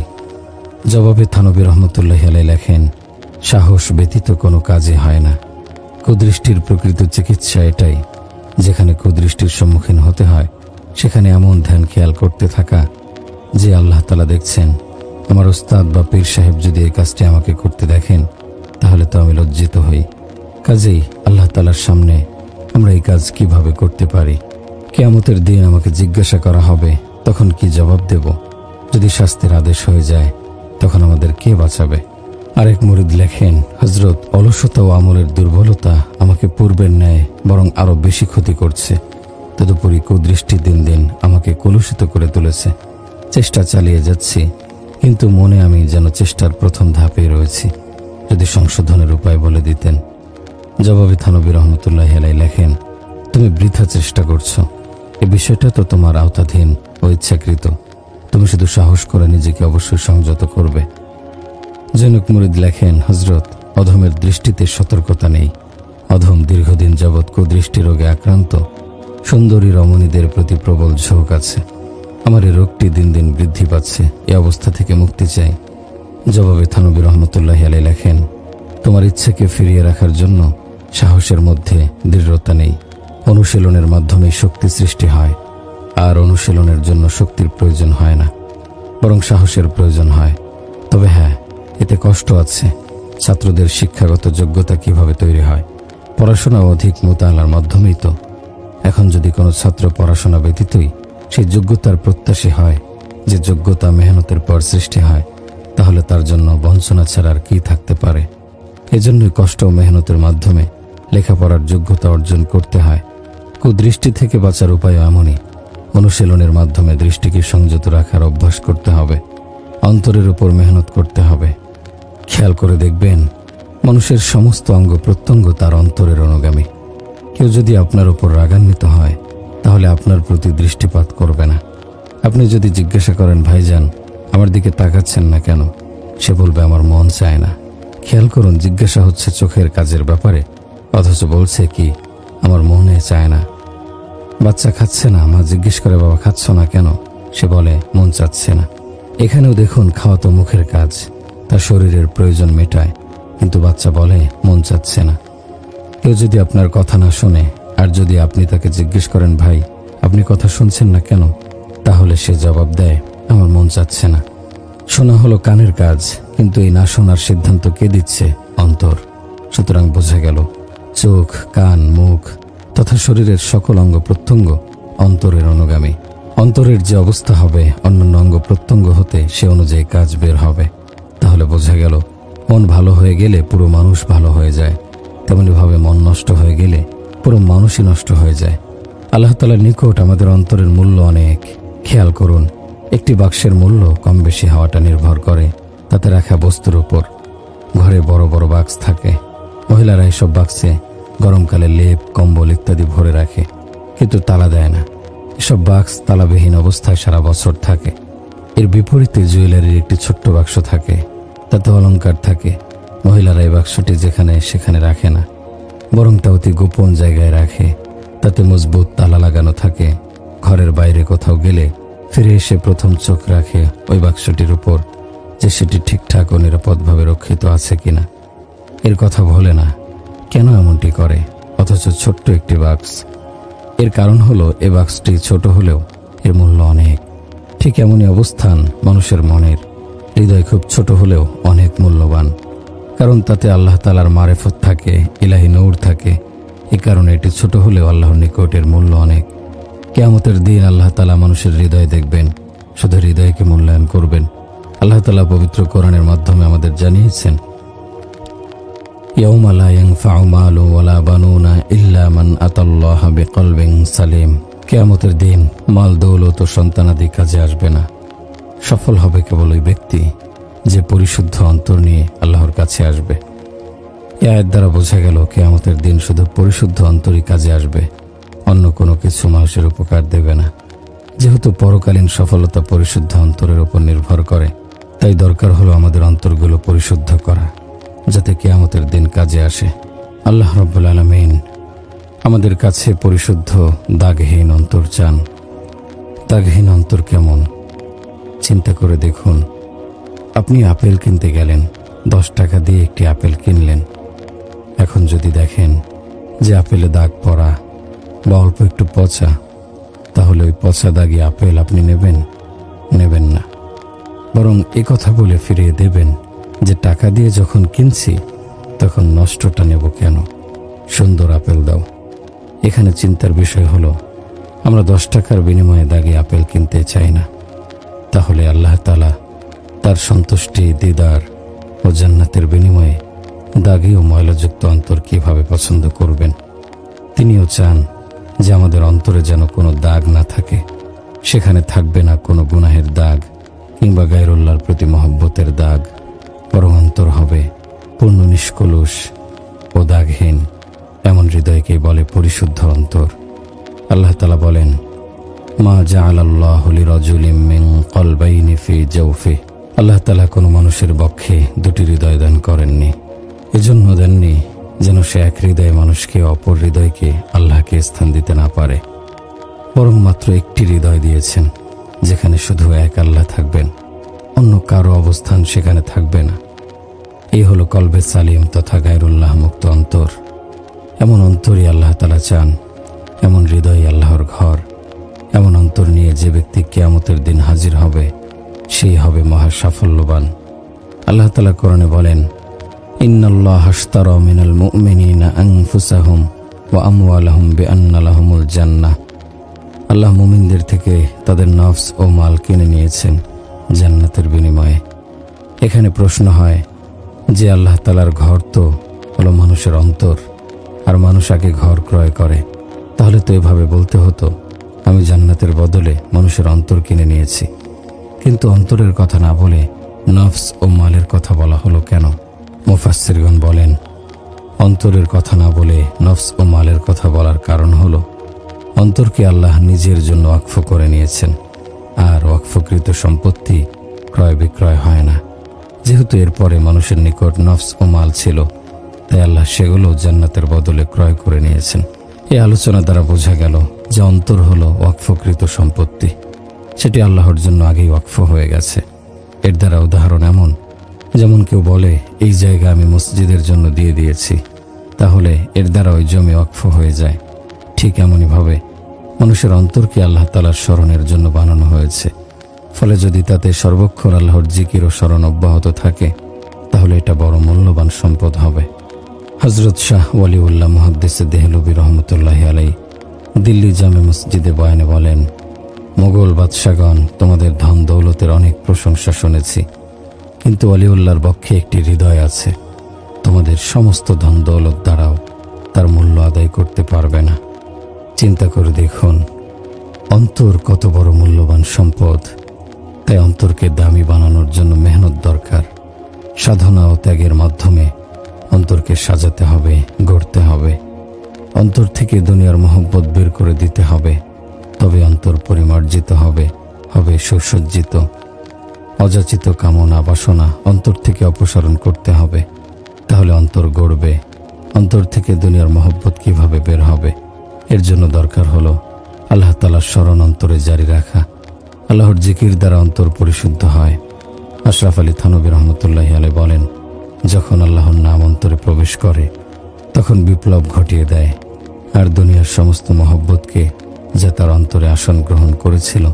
জবাবে থানবী রহমতুল্লাহি আলাইহি লেখেন, সাহস ব্যতীত কোনো কাজই হয় না। কুদৃষ্টির প্রকৃত চিকিৎসা এটাই, যেখানে কুদৃষ্টির সম্মুখীন হতে হয় সেখানে এমন ধ্যান খেয়াল করতে থাকা যে আল্লাহ তাআলা দেখছেন। আমার উস্তাদ বা পীর সাহেব যদি এই কাজটি আমাকে করতে দেখেন তাহলে তো আমি লজ্জিত হই। কাজেই আল্লাহ তাআলার সামনে আমরা এই কাজ কিভাবে করতে পারি? কিয়ামতের দিন আমাকে জিজ্ঞাসা করা হবে, তখন কি জবাব দেব? যদি শাস্তির আদেশ হয়ে যায় তখন আমাদের কে বাঁচাবে? আরেক মুরিদ লেখেন, হযরত, অলসতা ও আমলের দুর্বলতা আমাকে পূর্বের ন্যায় বরং আরো বেশি ক্ষতি করছে। তদুপরি কুদৃষ্টি দিন দিন আমাকে কলুষিত করে তুলেছে। চেষ্টা চালিয়ে যাচ্ছি, কিন্তু মনে আমি যেন চেষ্টার প্রথম ধাপেই রয়েছি। যদি সংশোধনের উপায় বলে দিতেন। জবাবে থানবী রহমতুল্লাহি আলাইহি লেখেন, তুমি বৃথা চেষ্টা করছো। এই বিষয়টা তো তোমার আওতাধীন ও ইচ্ছাকৃত। তুমি শুধু সাহস করে নিজেকে অবশ্যই সংযত করবে। জনক মুরিদ লেখেন, হযরত, অধমের দৃষ্টিতে সতর্কতা নেই। অধম দীর্ঘদিন যাবৎ কুদৃষ্টি রোগে আক্রান্ত। সুন্দরী রমণীদের প্রতি প্রবল ঝোঁক আছে। আমার এই রোগটি দিন দিন বৃদ্ধি পাচ্ছে। এই অবস্থা থেকে মুক্তি চাই। জবাবে থানবী রহমতুল্লাহি আলাইহি লেখেন, তোমার ইচ্ছাকে ফিরিয়ে রাখার জন্য সাহসের মধ্যে দৃঢ়তা নেই। অনুশীলনের মাধ্যমে শক্তি সৃষ্টি হয়, আর অনুশীলনের জন্য শক্তির প্রয়োজন হয় না, বরং সাহসের প্রয়োজন হয়। তবে হ্যাঁ, এতে কষ্ট আছে। ছাত্রদের শিক্ষাগত যোগ্যতা কিভাবে তৈরি হয়? পড়াশোনা অধিক মোতালার মাধ্যমেই তো। এখন যদি কোনো ছাত্র পড়াশোনা ব্যতীতই সেই যোগ্যতার প্রত্যাশী হয়, যে যোগ্যতা মেহনতের পর সৃষ্টি হয়, তাহলে তার জন্য বঞ্চনা ছাড়া আর কি থাকতে পারে? এজন্যই কষ্ট ও মেহনতের মাধ্যমে লেখাপড়ার যোগ্যতা অর্জন করতে হয়। কুদৃষ্টি থেকে বাঁচার উপায় এমনই। অনুশীলনের মাধ্যমে দৃষ্টিকে সংযত রাখার অভ্যাস করতে হবে। অন্তরের উপর মেহনত করতে হবে। খেয়াল করে দেখবেন, মানুষের সমস্ত অঙ্গ প্রত্যঙ্গ তার অন্তরের অনুগামী। কেউ যদি আপনার উপর রাগান্বিত হয় তাহলে আপনার প্রতি দৃষ্টিপাত করবে না। আপনি যদি জিজ্ঞাসা করেন, ভাইজান আমার দিকে তাকাচ্ছেন না কেন? সে বলবে, আমার মন চায় না। খেয়াল করুন, জিজ্ঞাসা হচ্ছে চোখের কাজের ব্যাপারে, অথচ বলছে কি, আমার মনে চায় না। বাচ্চা খাচ্ছে না, মা জিজ্ঞেস করে, বাবা খাচ্ছ না কেন? সে বলে, মন চাচ্ছে না। এখানেও দেখুন, খাওয়া তো মুখের কাজ, তার শরীরের প্রয়োজন মেটায়, কিন্তু বাচ্চা বলে মন চাচ্ছে না। কেউ যদি আপনার কথা না শোনে, আর যদি আপনি তাকে জিজ্ঞেস করেন, ভাই আপনি কথা শুনছেন না কেন? তাহলে সে জবাব দেয়, আমার মন চাচ্ছে না। শোনা হলো কানের কাজ, কিন্তু এই না শোনার সিদ্ধান্ত কে দিচ্ছে? অন্তর। সুতরাং বোঝা গেল, চোখ, কান, মুখ তথা শরীরের সকল অঙ্গ প্রত্যঙ্গ অন্তরের অনুগামী। অন্তরের যে অবস্থা হবে, অন্যান্য অঙ্গ প্রত্যঙ্গ হতে সে অনুযায়ী কাজ বের হবে। তাহলে বোঝা গেল, মন ভালো হয়ে গেলে পুরো মানুষ ভালো হয়ে যায়। তেমনিভাবে মন নষ্ট হয়ে গেলে পুরো মানুষই নষ্ট হয়ে যায়। আল্লাহ তাআলার নিকট আমাদের অন্তরের মূল্য অনেক। খেয়াল করুন, একটি বাক্সের মূল্য কম বেশি হওয়াটা নির্ভর করে তাতে রাখা বস্তুর উপর। ঘরে বড় বড় বাক্স থাকে। মহিলারা এসব বাক্সে গরমকালে লেপ, কম্বল ইত্যাদি ভরে রাখে, কিন্তু তালা দেয় না। এসব বাক্স তালাবিহীন অবস্থায় সারা বছর থাকে। এর বিপরীতে জুয়েলারির একটি ছোট্ট বাক্স থাকে, তাতে অলংকার থাকে। মহিলারা এই বাক্সটি যেখানে সেখানে রাখে না, বরং তা অতি গোপন জায়গায় রাখে। তাতে মজবুত তালা লাগানো থাকে। ঘরের বাইরে কোথাও গেলে ফিরে এসে প্রথম চোখ রাখে ওই বাক্সটির উপর, যে সেটি ঠিকঠাক ও নিরাপদভাবে রক্ষিত আছে কিনা। এর কথা ভোলে না। কেন এমনটি করে? অথচ ছোট্ট একটি বাক্স। এর কারণ হলো, এ বাক্সটি ছোট হলেও এর মূল্য অনেক। ঠিক এমনই অবস্থান মানুষের মনের। হৃদয় খুব ছোট হলেও অনেক মূল্যবান, কারণ তাতে আল্লাহ তাআলার মারেফত থাকে, ইলাহি নূর থাকে। এই কারণে এটি ছোট হলেও আল্লাহর নিকট এর মূল্য অনেক। কিয়ামতের দিন আল্লাহ তাআলা মানুষের হৃদয় দেখবেন, শুধু হৃদয়কে মূল্যায়ন করবেন। আল্লাহ তাআলা পবিত্র কোরআনের মাধ্যমে আমাদের জানিয়েছেন, ইয়াউমা লা ইয়ানফাউ মালু ওয়ালা বানুনা ইল্লা মান আতাল্লাহা বিকলবিন সালিম। কিয়ামতের দিন মাল, দৌলত ও সন্তানাদি কাজে আসবে না। সফল হবে কেবল ওই ব্যক্তি যে পরিশুদ্ধ অন্তর নিয়ে আল্লাহর কাছে আসবে। এই আয়াত দ্বারা বোঝা গেল কিয়ামতের দিন শুধু পরিশুদ্ধ অন্তরই কাজে আসবে, অন্য কোনো কিছু মানুষের উপকার দেবে না। যেহেতু পরকালীন সফলতা পরিশুদ্ধ অন্তরের উপর নির্ভর করে, তাই দরকার হলো আমাদের অন্তরগুলো পরিশুদ্ধ করা, যাতে কিয়ামতের দিন কাজে আসে। আল্লাহ রাব্বুল আলামিন আমাদের কাছে পরিশুদ্ধ দাগহীন অন্তর চান। দাগহীন অন্তর কেমন? চিন্তা করে দেখুন, আপনি আপেল কিনতে গেলেন, 10 টাকা দিয়ে একটি আপেল কিনলেন। এখন যদি দেখেন যে আপেলে দাগ পড়া বা অল্প একটু পচা, তাহলে ওই পচা দাগি আপেল আপনি নেবেন না, বরং কথা বলে ফিরিয়ে দেবেন যে টাকা দিয়ে যখন কিনছি তখন নষ্টটা নেব কেন, সুন্দর আপেল দাও। এখানে চিন্তার বিষয় হলো আমরা 10 টাকার বিনিময়ে দাগি আপেল কিনতে চাই না। তাহলে আল্লাহ তাআলা তার সন্তুষ্টি, দিদার ও জান্নাতের বিনিময়ে দাগি ও ময়লাযুক্ত অন্তর কিভাবে পছন্দ করবেন? তিনিও চান যে আমাদের অন্তরে যেন কোনো দাগ না থাকে, সেখানে থাকবে না কোনো গুনাহের দাগ কিংবা গায়রুল্লাহর প্রতি মহব্বতের দাগ, বরং অন্তর হবে পূর্ণ নিষ্কলুষ ও দাগহীন। এমন হৃদয়কে বলে পরিশুদ্ধ অন্তর। আল্লাহ তাআলা বলেন, মা জাআলাল্লাহু লিরাজুলিন মিন কলবাইনি ফি জাওফি। আল্লাহ তাআলা কোনো মানুষের বক্ষে 2টি হৃদয় দান করেননি। এজন্য দেননি যেন সে এক হৃদয়ে মানুষকে অপর হৃদয়কে আল্লাহকে স্থান দিতে না পারে, বরং মাত্র একটি হৃদয় দিয়েছেন যেখানে শুধু এক আল্লাহ থাকবেন, অন্য কারো অবস্থান সেখানে থাকবে না। এই হলো কলবে সালিম তথা গায়রুল্লাহ মুক্ত অন্তর। এমন অন্তরই আল্লাহ তাআলা চান, এমন হৃদয় আল্লাহর ঘর। এমন অন্তর নিয়ে যে ব্যক্তি কিয়ামতের দিন হাজির হবে, সেই হবে মহা সাফল্যবান। আল্লাহ তাআলা কোরআনে বলেন, ইন্নাল্লাহা আশতারা মিনাল মুমিনিনা আনফুসাহুম ওয়া আমওয়ালাহুম বিআন্না লাহুমুল জান্নাহ। আল্লাহ মুমিনদের থেকে তাদের নফস ও মাল কিনে নিয়েছেন জান্নাতের বিনিময়ে। এখানে প্রশ্ন হয় যে আল্লাহ তাআলার ঘর তো হলো মানুষের অন্তর, আর মানুষ আগে ঘর ক্রয় করে, তাহলে তো এভাবে বলতে হতো, আমি জান্নাতের বদলে মানুষের অন্তর কিনে নিয়েছি। কিন্তু অন্তরের কথা না বলে নফস ও মালের কথা বলা হলো কেন? মুফাসসিরগণ বলেন, অন্তরের কথা না বলে নফস ও মালের কথা বলার কারণ হলো অন্তরকে আল্লাহ নিজের জন্য ওয়াকফ করে নিয়েছেন, আর ওয়াকফকৃত সম্পত্তি ক্রয় বিক্রয় হয় না। যেহেতু এরপরে মানুষের নিকট নফস ও মাল ছিল, তাই আল্লাহ সেগুলো জান্নাতের বদলে ক্রয় করে নিয়েছেন। এই আলোচনা দ্বারা বোঝা গেল যে অন্তর হলো ওয়াকফকৃত সম্পত্তি, সেটি আল্লাহর জন্য আগেই ওয়াকফ হয়ে গেছে। এর দ্বারা উদাহরণ এমন, যেমন কেউ বলে এই জায়গা আমি মসজিদের জন্য দিয়ে দিয়েছি, তাহলে এর দ্বারা ওই জমি ওয়াকফ হয়ে যায়। ঠিক এমনইভাবে মানুষের অন্তরকে আল্লাহ তাআলার স্মরণের জন্য বানানো হয়েছে। ফলে যদি তাতে সর্বক্ষণ আল্লাহর জিকির ও স্মরণ অব্যাহত থাকে, তাহলে এটা বড় মূল্যবান সম্পদ হবে। হযরত শাহ ওয়ালিউল্লাহ মুহাদ্দিস দেহলভী রহমতুল্লাহি আলাইহি দিল্লি জামে মসজিদে বয়ানে বলেন, মোগল বাদশাগণ তোমাদের ধন দৌলতের অনেক প্রশংসা শুনেছি, কিন্তু ওয়ালিউল্লাহর পক্ষে একটি হৃদয় আছে, তোমাদের সমস্ত ধন দৌলত দ্বারাও তার মূল্য আদায় করতে পারবে না। চিন্তা করে দেখুন অন্তর কত বড় মূল্যবান সম্পদ। তাই অন্তরকে দামি বানানোর জন্য মেহনত দরকার। সাধনা ও ত্যাগের মাধ্যমে অন্তরকে সাজাতে হবে, গড়তে হবে। অন্তর থেকে দুনিয়ার মহব্বত বের করে দিতে হবে, তবে অন্তর পরিমার্জিত হবে, হবে সুসজ্জিত। অযাচিত কামনা বাসনা অন্তর থেকে অপসারণ করতে হবে, তাহলে অন্তর গড়বে। অন্তর থেকে দুনিয়ার মহব্বত কিভাবে বের হবে? এর জন্য দরকার হলো আল্লাহ তাআলার স্মরণ অন্তরে জারি রাখা। আল্লাহর জিকির দ্বারা অন্তর পরিশুদ্ধ হয়। আশরাফ আলী থানভী রহমতুল্লাহি আলাইহি বলেন, যখন আল্লাহর নাম অন্তরে প্রবেশ করে তখন বিপ্লব ঘটিয়ে দেয়, আর দুনিয়ার সমস্ত মহব্বতকে যা তার অন্তরে আসন গ্রহণ করেছিল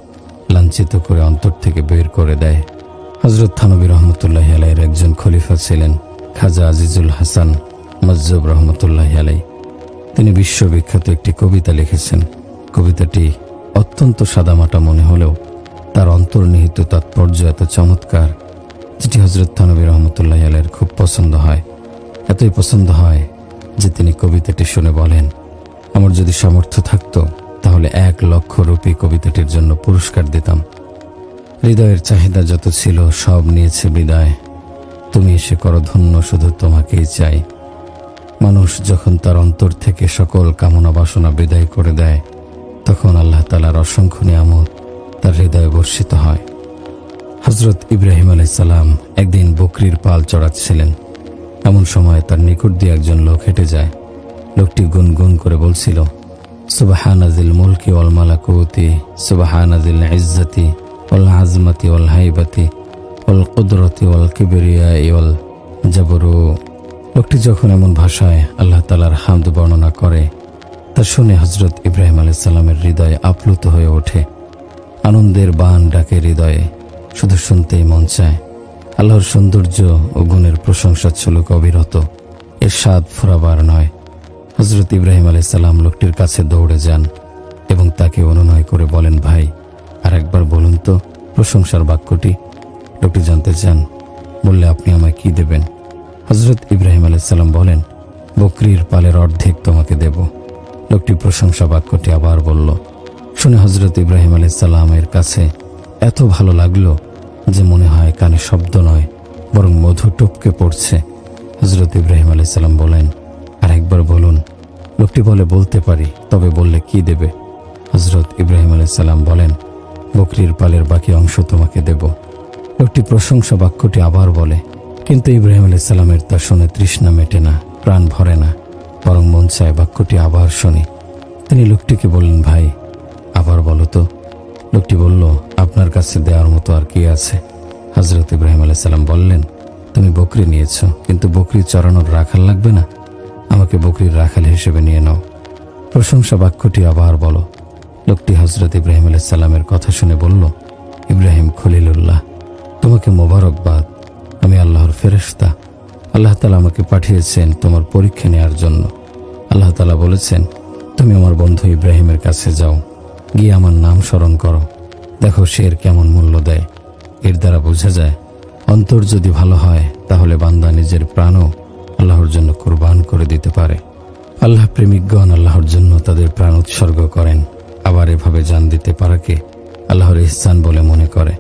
লাঞ্ছিত করে অন্তর থেকে বের করে দেয়। হযরত থানভী রহমতুল্লাহি আলাইহির একজন খলিফা ছিলেন খাজা আজিজুল হাসান মজ্জুব রহমতুল্লাহি আলাইহি। তিনি বিশ্ববিখ্যাত একটি কবিতা লিখেছেন। কবিতাটি অত্যন্ত সাদামাটা মনে হলেও তার অন্তর্নিহিত তাৎপর্য এত চমৎকার, যেটি হযরত থানভী রহমতুল্লাহি আলাইহির খুব পছন্দ হয়। এতই পছন্দ হয় যে তিনি কবিতাটি শুনে বলেন, আমার যদি সামর্থ্য থাকতো তাহলে 1 লক্ষ রুপি কবিতাটির জন্য পুরস্কার দিতাম। হৃদয়ের চাহিদা যত ছিল সব নিয়েছে বিদায়। তুমি এসে করো ধন্য, শুধু তোমাকেই চাই। মানুষ যখন তার অন্তর থেকে সকল কামনা বাসনা বিদায় করে দেয়, তখন আল্লাহ তাআলার অসংখ্য নিয়ামত তার হৃদয়ে বর্ষিত হয়। হযরত ইব্রাহিম আলাইহিস সালাম একদিন বকরির পাল চড়াচ্ছিলেন। এমন সময় তার নিকট দিয়ে একজন লোক হেঁটে যায়। লোকটি গুনগুন করে বলছিল, সুবহানাজিল মুলকি ওয়াল মালাকুতি, সুবহানাজিল ইজ্জতি ওয়াল আজমাতি ওয়াল হাইবাতি ওয়াল কুদরতি ওয়াল কিবরিয়াই ওয়াল জাবরু। লোকটি যখন এমন ভাষায় আল্লাহ তাআলার হামদ বর্ণনা করে, তা শুনে হযরত ইব্রাহিম আলাইহিস সালামের হৃদয় আপ্লুত হয়ে ওঠে। আনন্দের বান ডাকে হৃদয়ে, শুধু শুনতেই মন চায়। আল্লাহর সৌন্দর্য ও গুণের প্রশংসা ছিল অবিরত, এর স্বাদ ফুরাবার নয়। হযরত ইব্রাহিম আলাইহিস সালাম লোকটির কাছে দৌড়ে যান এবং তাকে অনুনয় করে বলেন, ভাই, আর একবার বলুন তো প্রশংসার বাক্যটি। লোকটি জানতে চান, বললে আপনি আমায় কি দেবেন? হযরত ইব্রাহিম আলাইহিস সালাম বলেন, বকরির পালের অর্ধেক তোমাকে দেব। লোকটি প্রশংসা বাক্যটি আবার বলল। শুনে হযরত ইব্রাহিম আলাইহিস সালামের কাছে এত ভালো লাগলো যে মনে হয় কানে শব্দ নয়, বরং মধু টপকে পড়ছে। হযরত ইব্রাহিম আলাইহিস সালাম বলেন, আর একবার বলুন। লোকটি বলে, বলতে পারি, তবে বললে কি দেবে? হযরত ইব্রাহিম আলাইহিস সালাম বলেন, বকরির পালের বাকি অংশ তোমাকে দেব। লোকটি প্রশংসা বাক্যটি আবার বলে, কিন্তু ইব্রাহিম আলাইহিস সালামের তা শুনে তৃষ্ণা মেটে না, প্রাণ ভরে না, বরং মন চায় বাক্যটি আবার শুনি। তিনি লোকটিকে বললেন, ভাই, আবার বলো তো। লোকটি বলল, আপনার কাছে দেওয়ার মতো আর কি আছে? হযরত ইব্রাহিম আলাইহিস সালাম বললেন, তুমি বকরি নিয়েছ, কিন্তু বকরি চড়ানোর রাখাল লাগবে না? আমাকে বকরির রাখাল হিসেবে নিয়ে নাও। প্রশংসা বাক্যটি আবার বলো। লোকটি হযরত ইব্রাহিম আলাইহিস সালামের কথা শুনে বলল, ইব্রাহিম খলিলুল্লাহ, তোমাকে মোবারকবাদ। আমি আল্লাহর ফেরেশতা। আল্লাহ তাআলা আমাকে পাঠিয়েছেন তোমার পরীক্ষা নেওয়ার জন্য। আল্লাহ তাআলা বলেছেন, তুমি আমার বন্ধু ইব্রাহিমের কাছে যাও, গিয়ে আমার নাম স্মরণ করো, দেখো সে এর কেমন মূল্য দেয়। এর দ্বারা বোঝা যায়, অন্তর যদি ভালো হয় তাহলে বান্দা নিজের প্রাণও আল্লাহর জন্য কুরবান করে দিতে পারে। আল্লাহ প্রেমিকগণ আল্লাহর জন্য তাদের প্রাণ উৎসর্গ করেন। আবার এভাবে জান দিতে পারাকে আল্লাহর ইহসান বলে মনে করে।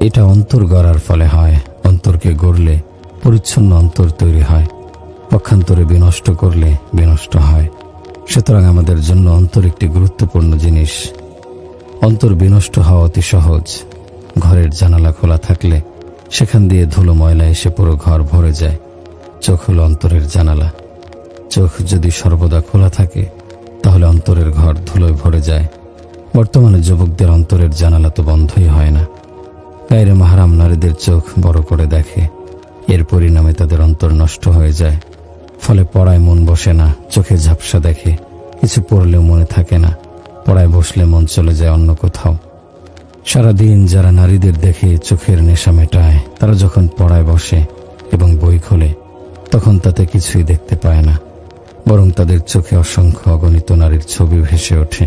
এটা অন্তর গড়ার ফলে হয়। অন্তরকে গড়লে পরিচ্ছন্ন অন্তর তৈরি হয়, পক্ষান্তরে বিনষ্ট করলে বিনষ্ট হয়। সুতরাং আমাদের জন্য অন্তর একটি গুরুত্বপূর্ণ জিনিস। অন্তর বিনষ্ট হওয়া অতি সহজ। ঘরের জানালা খোলা থাকলে সেখান দিয়ে ধুলো ময়লা এসে পুরো ঘর ভরে যায়। চোখ হলো অন্তরের জানালা। চোখ যদি সর্বদা খোলা থাকে তাহলে অন্তরের ঘর ধুলোয় ভরে যায়। বর্তমানে যুবকদের অন্তরের জানালা তো বন্ধই হয় না। গায়রে মাহরাম নারীদের চোখ বড় করে দেখে, এর পরিণামে তাদের অন্তর নষ্ট হয়ে যায়। ফলে পড়ায় মন বসে না, চোখে ঝাপসা দেখে, কিছু পড়লেও মনে থাকে না, পড়ায় বসলে মন চলে যায় অন্য কোথাও। সারাদিন যারা নারীদের দেখে চোখের নেশা মেটায়, তারা যখন পড়ায় বসে এবং বই খোলে তখন তাতে কিছুই দেখতে পায় না, বরং তাদের চোখে অসংখ্য অগণিত নারীর ছবি ভেসে ওঠে।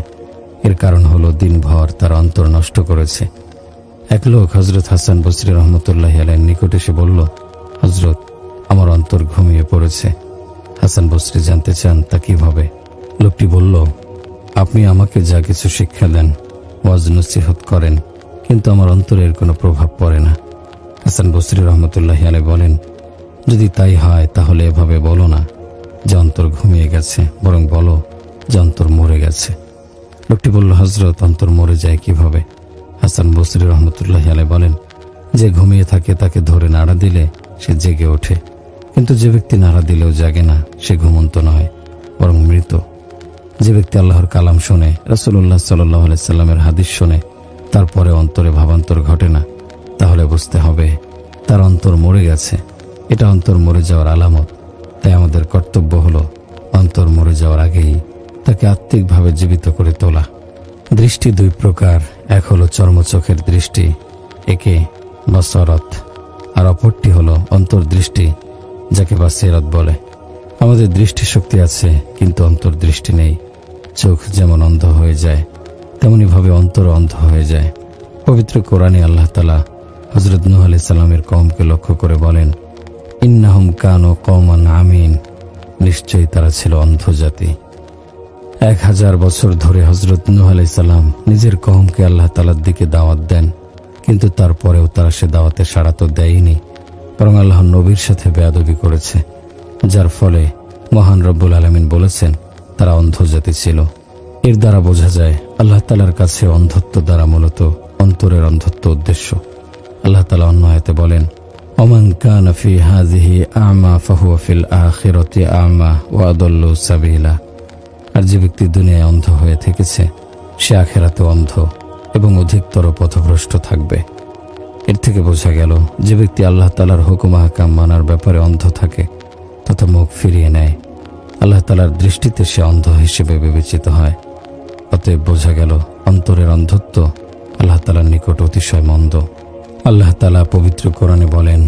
এর কারণ হলো দিনভর তার অন্তর নষ্ট করেছে। এক লোক হযরত হাসান বসরি রহমতুল্লাহি আলাইহির নিকট এসে বলল, হযরত, আমার অন্তর ঘুমিয়ে পড়েছে। হাসান বসরি জানতে চান তা কিভাবে। লোকটি বলল, আপনি আমাকে যা কিছু শিক্ষা দেন, ওয়াজ নসিহত করেন, কিন্তু আমার অন্তরের কোনো প্রভাব পড়ে না। হাসান বসরি রহমতুল্লাহি আলাইহি বলেন, যদি তাই হয় তাহলে এভাবে বলো না যে অন্তর ঘুমিয়ে গেছে, বরং বলো যে অন্তর মরে গেছে। লোকটি বলল, হযরত, অন্তর মরে যায় কিভাবে? হাসান বসরি রহমতুল্লাহি আলাইহি বলেন, যে ঘুমিয়ে থাকে তাকে ধরে নাড়া দিলে সে জেগে ওঠে, কিন্তু যে ব্যক্তি নাড়া দিলেও জাগে না সে ঘুমন্ত নয়, বরং মৃত। যে ব্যক্তি আল্লাহর কালাম শোনে, রাসূলুল্লাহ সাল্লাল্লাহু আলাইহি সাল্লামের হাদিস শোনে, তারপরে অন্তরে ভাবান্তর ঘটে না, তাহলে বুঝতে হবে তার অন্তর মরে গেছে। এটা অন্তর মরে যাওয়ার আলামত। তাই আমাদের কর্তব্য হলো অন্তর মরে যাওয়ার আগেই তাকে আত্মিকভাবে জীবিত করে তোলা। দৃষ্টি দুই প্রকার। এক হলো চর্মচোখের দৃষ্টি, একে বসরত, আর অপরটি হলো অন্তর্দৃষ্টি, যাকে বাসিরাত বলে। আমাদের দৃষ্টিশক্তি আছে কিন্তু অন্তর্দৃষ্টি নেই। চোখ যেমন অন্ধ হয়ে যায় তেমনি ভাবে অন্তর অন্ধ হয়ে যায়। পবিত্র কোরআনে আল্লাহ তাআলা হযরত নূহ আলাইহিস সালামের কওমকে লক্ষ্য করে বলেন, ইন্নাহুম কানু কওমান আমিন, নিশ্চয়ই তারা ছিল অন্ধ জাতি। 1000 বছর ধরে হযরত নূহ আলাইহিস সালাম নিজের কওমকে আল্লাহ তাআলার দিকে দাওয়াত দেন, কিন্তু তারপরেও তারা সে দাওয়াতে সাড়া তো দেয়নি, বরং আল্লাহর নবীর সাথে বেয়াদবি করেছে, যার ফলে মহান রব্বুল আলামিন বলেছেন তারা অন্ধ জাতি ছিল। এর দ্বারা বোঝা যায় আল্লাহ তাআলার কাছে অন্ধত্ব দ্বারা মূলত অন্তরের অন্ধত্ব উদ্দেশ্য। আল্লাহ তাআলা অন্য আয়াতে বলেন, ওমান কানা ফি হাযিহি আ'মা ফাহুয়া ফিল আখিরাতি আ'মা ওয়া আদাল্লু সাবিলা। আর যে ব্যক্তি দুনিয়ায় অন্ধ হয়ে থেকেছে সে আখিরাতে অন্ধ এবং অধিকতর পথভ্রষ্ট থাকবে। এর থেকে বোঝা গেল যে ব্যক্তি আল্লাহ তাআলার হুকুম আহকাম মানার ব্যাপারে অন্ধ থাকে তথা মুখ ফিরিয়ে নেয়, আল্লাহ তাআলার দৃষ্টিতে সে অন্ধ হিসেবে বিবেচিত হয়। অতএব বোঝা গেল অন্তরের অন্ধত্ব আল্লাহ তাআলার নিকট অতিশয় মন্দ। আল্লাহ তাআলা পবিত্র কোরআনে বলেন,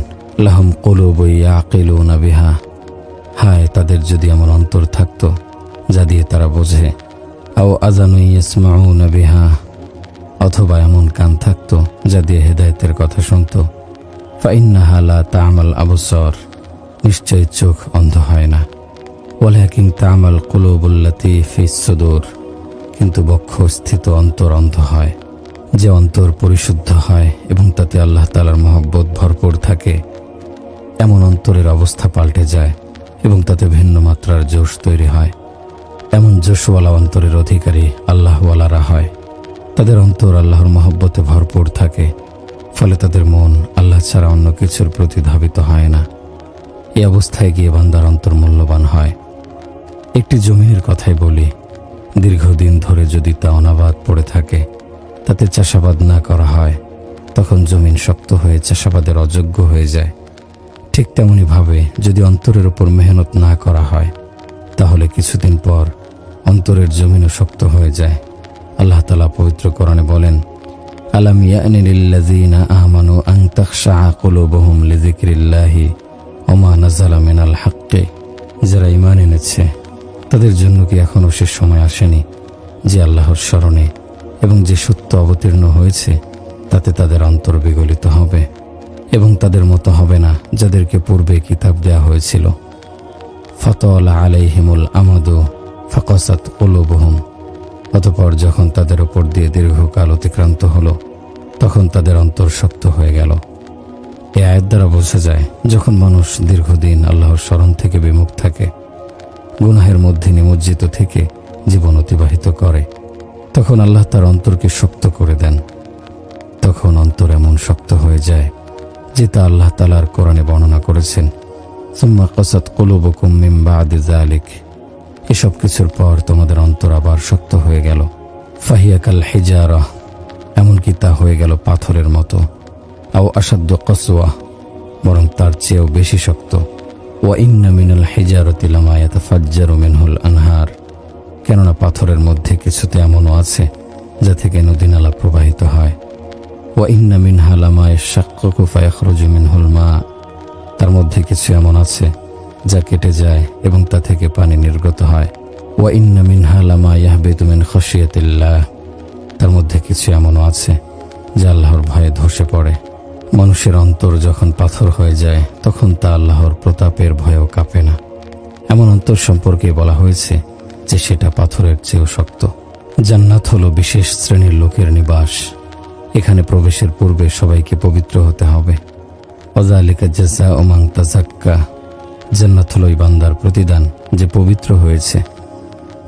লাহুম কুলুবুন ইয়াকিলুনা বিহা। হায় তাদের যদি এমন অন্তর থাকতো যা দিয়ে তারা বোঝে, আও আযানুন ইয়াসমাউনা বিহা, অথবা এমন কান থাকতো যা দিয়ে হেদায়েতের কথা শুনত। ফাইন্নাহা লা তা'মাল আবসার, নিশ্চয় চোখ অন্ধ হয় না। ওয়ালাকিন তা'মাল কুলুবুল্লাতী ফিস সুদূর, কিন্তু বক্ষস্থিত অন্তর অন্ধ হয়। যে অন্তর পরিশুদ্ধ হয় এবং তাতে আল্লাহ তাআলার মহব্বত ভরপুর থাকে, এমন অন্তরের অবস্থা পাল্টে যায় এবং তাতে ভিন্ন মাত্রার জোশ তৈরি হয়। এমন জোশওয়ালা অন্তরের অধিকারী আল্লাহওয়ালারা হয়। তাদের অন্তর আল্লাহর মহব্বতে ভরপুর থাকে, ফলে তাদের মন আল্লাহ ছাড়া অন্য কিছুর প্রতি ধাবিত হয় না। এই অবস্থায় গিয়ে বান্দার অন্তর মূল্যবান হয়। একটি জমিনের কথাই বলি, দীর্ঘদিন ধরে যদি তা অনাবাদ পড়ে থাকে, তাতে চাষাবাদ না করা হয়, তখন জমিন শক্ত হয়ে চাষাবাদের অযোগ্য হয়ে যায়। ঠিক তেমনি ভাবে যদি অন্তরের উপর মেহনত না করা হয়, তাহলে কিছুদিন পর অন্তরের জমিনও শক্ত হয়ে যায়। আল্লাহ তাআলা পবিত্র কোরআনে বলেন, আলাম ইয়ানি লিল্লাযিনা আমানু আন তাখশা কুলুবুহুম লিযিকরিল্লাহি ওয়া মা নাযালা মিনাল হাক্কি। যারা ঈমান এনেছে তাদের জন্য কি এখনো সে সময় আসেনি যে আল্লাহর স্মরণে এবং যে সত্য অবতীর্ণ হয়েছে তাতে তাদের অন্তর বিগলিত হবে এবং তাদের মতো হবে না যাদেরকে পূর্বে কিতাব দেয়া হয়েছিল। ফাতালা আলাইহিমুল আমাদু ফাকাসাত কুলুবুহুম, অতঃপর যখন তাদের উপর দিয়ে দীর্ঘকাল অতিক্রান্ত হলো তখন তাদের অন্তর শক্ত হয়ে গেল। এই আয়াত দ্বারা বোঝা যায় যখন মানুষ দীর্ঘদিন আল্লাহর স্মরণ থেকে বিমুখ থাকে, গুনাহের মধ্যে নিমজ্জিত থেকে জীবন অতিবাহিত করে, তখন আল্লাহ তার অন্তরকে শক্ত করে দেন। তখন অন্তর এমন শক্ত হয়ে যায় যে তা আল্লাহ তাআলার কোরআনে বর্ণনা করেছেন, সুম্মা কাসাত কুলুবুকুম মিন বাদি যালিক। এসব কিছুর পর তোমাদের অন্তর আবার শক্ত হয়ে গেল। ফাহিয়া কাল হিজারা, এমনকি তা হয়ে গেল পাথরের মতো। আও আশাদ্দু কাসওয়া, বরং তার চেয়েও বেশি শক্ত। ওয়া ইন্না মিনাল হিজারাতি লামা ইয়াতাফাজ্জারু মিনহুল আনহার, কেননা পাথরের মধ্যে কিছুতে এমনও আছে যা থেকে নদী নালা প্রবাহিত হয়। ওয়া ইন্না মিনহা লামা ইয়াশাক্কাকু ফায়াখরুজু মিনহুল মা, তার মধ্যে কিছু এমন আছে যা কেটে যায় এবং তা থেকে পানি নির্গত হয়। ওয়া ইন্না মিনহা লামা ইয়াহবিতু মিন খাশিয়াতিল্লাহ, তার মধ্যে কিছু এমনও আছে যা আল্লাহর ভয়ে ধসে পড়ে। মানুষের অন্তর যখন পাথর হয়ে যায় তখন তা আল্লাহর প্রতাপের ভয়েও কাঁপে না। এমন অন্তর সম্পর্কে বলা হয়েছে যে সেটা পাথরের চেয়েও শক্ত। জান্নাত হলো বিশেষ শ্রেণীর লোকের নিবাস। এখানে প্রবেশের পূর্বে সবাইকে পবিত্র হতে হবে। ওয়াযালিকা জাযাউ মান তাযাক্কা, জান্নাত হলো ওই বান্দার প্রতিদান যে পবিত্র হয়েছে।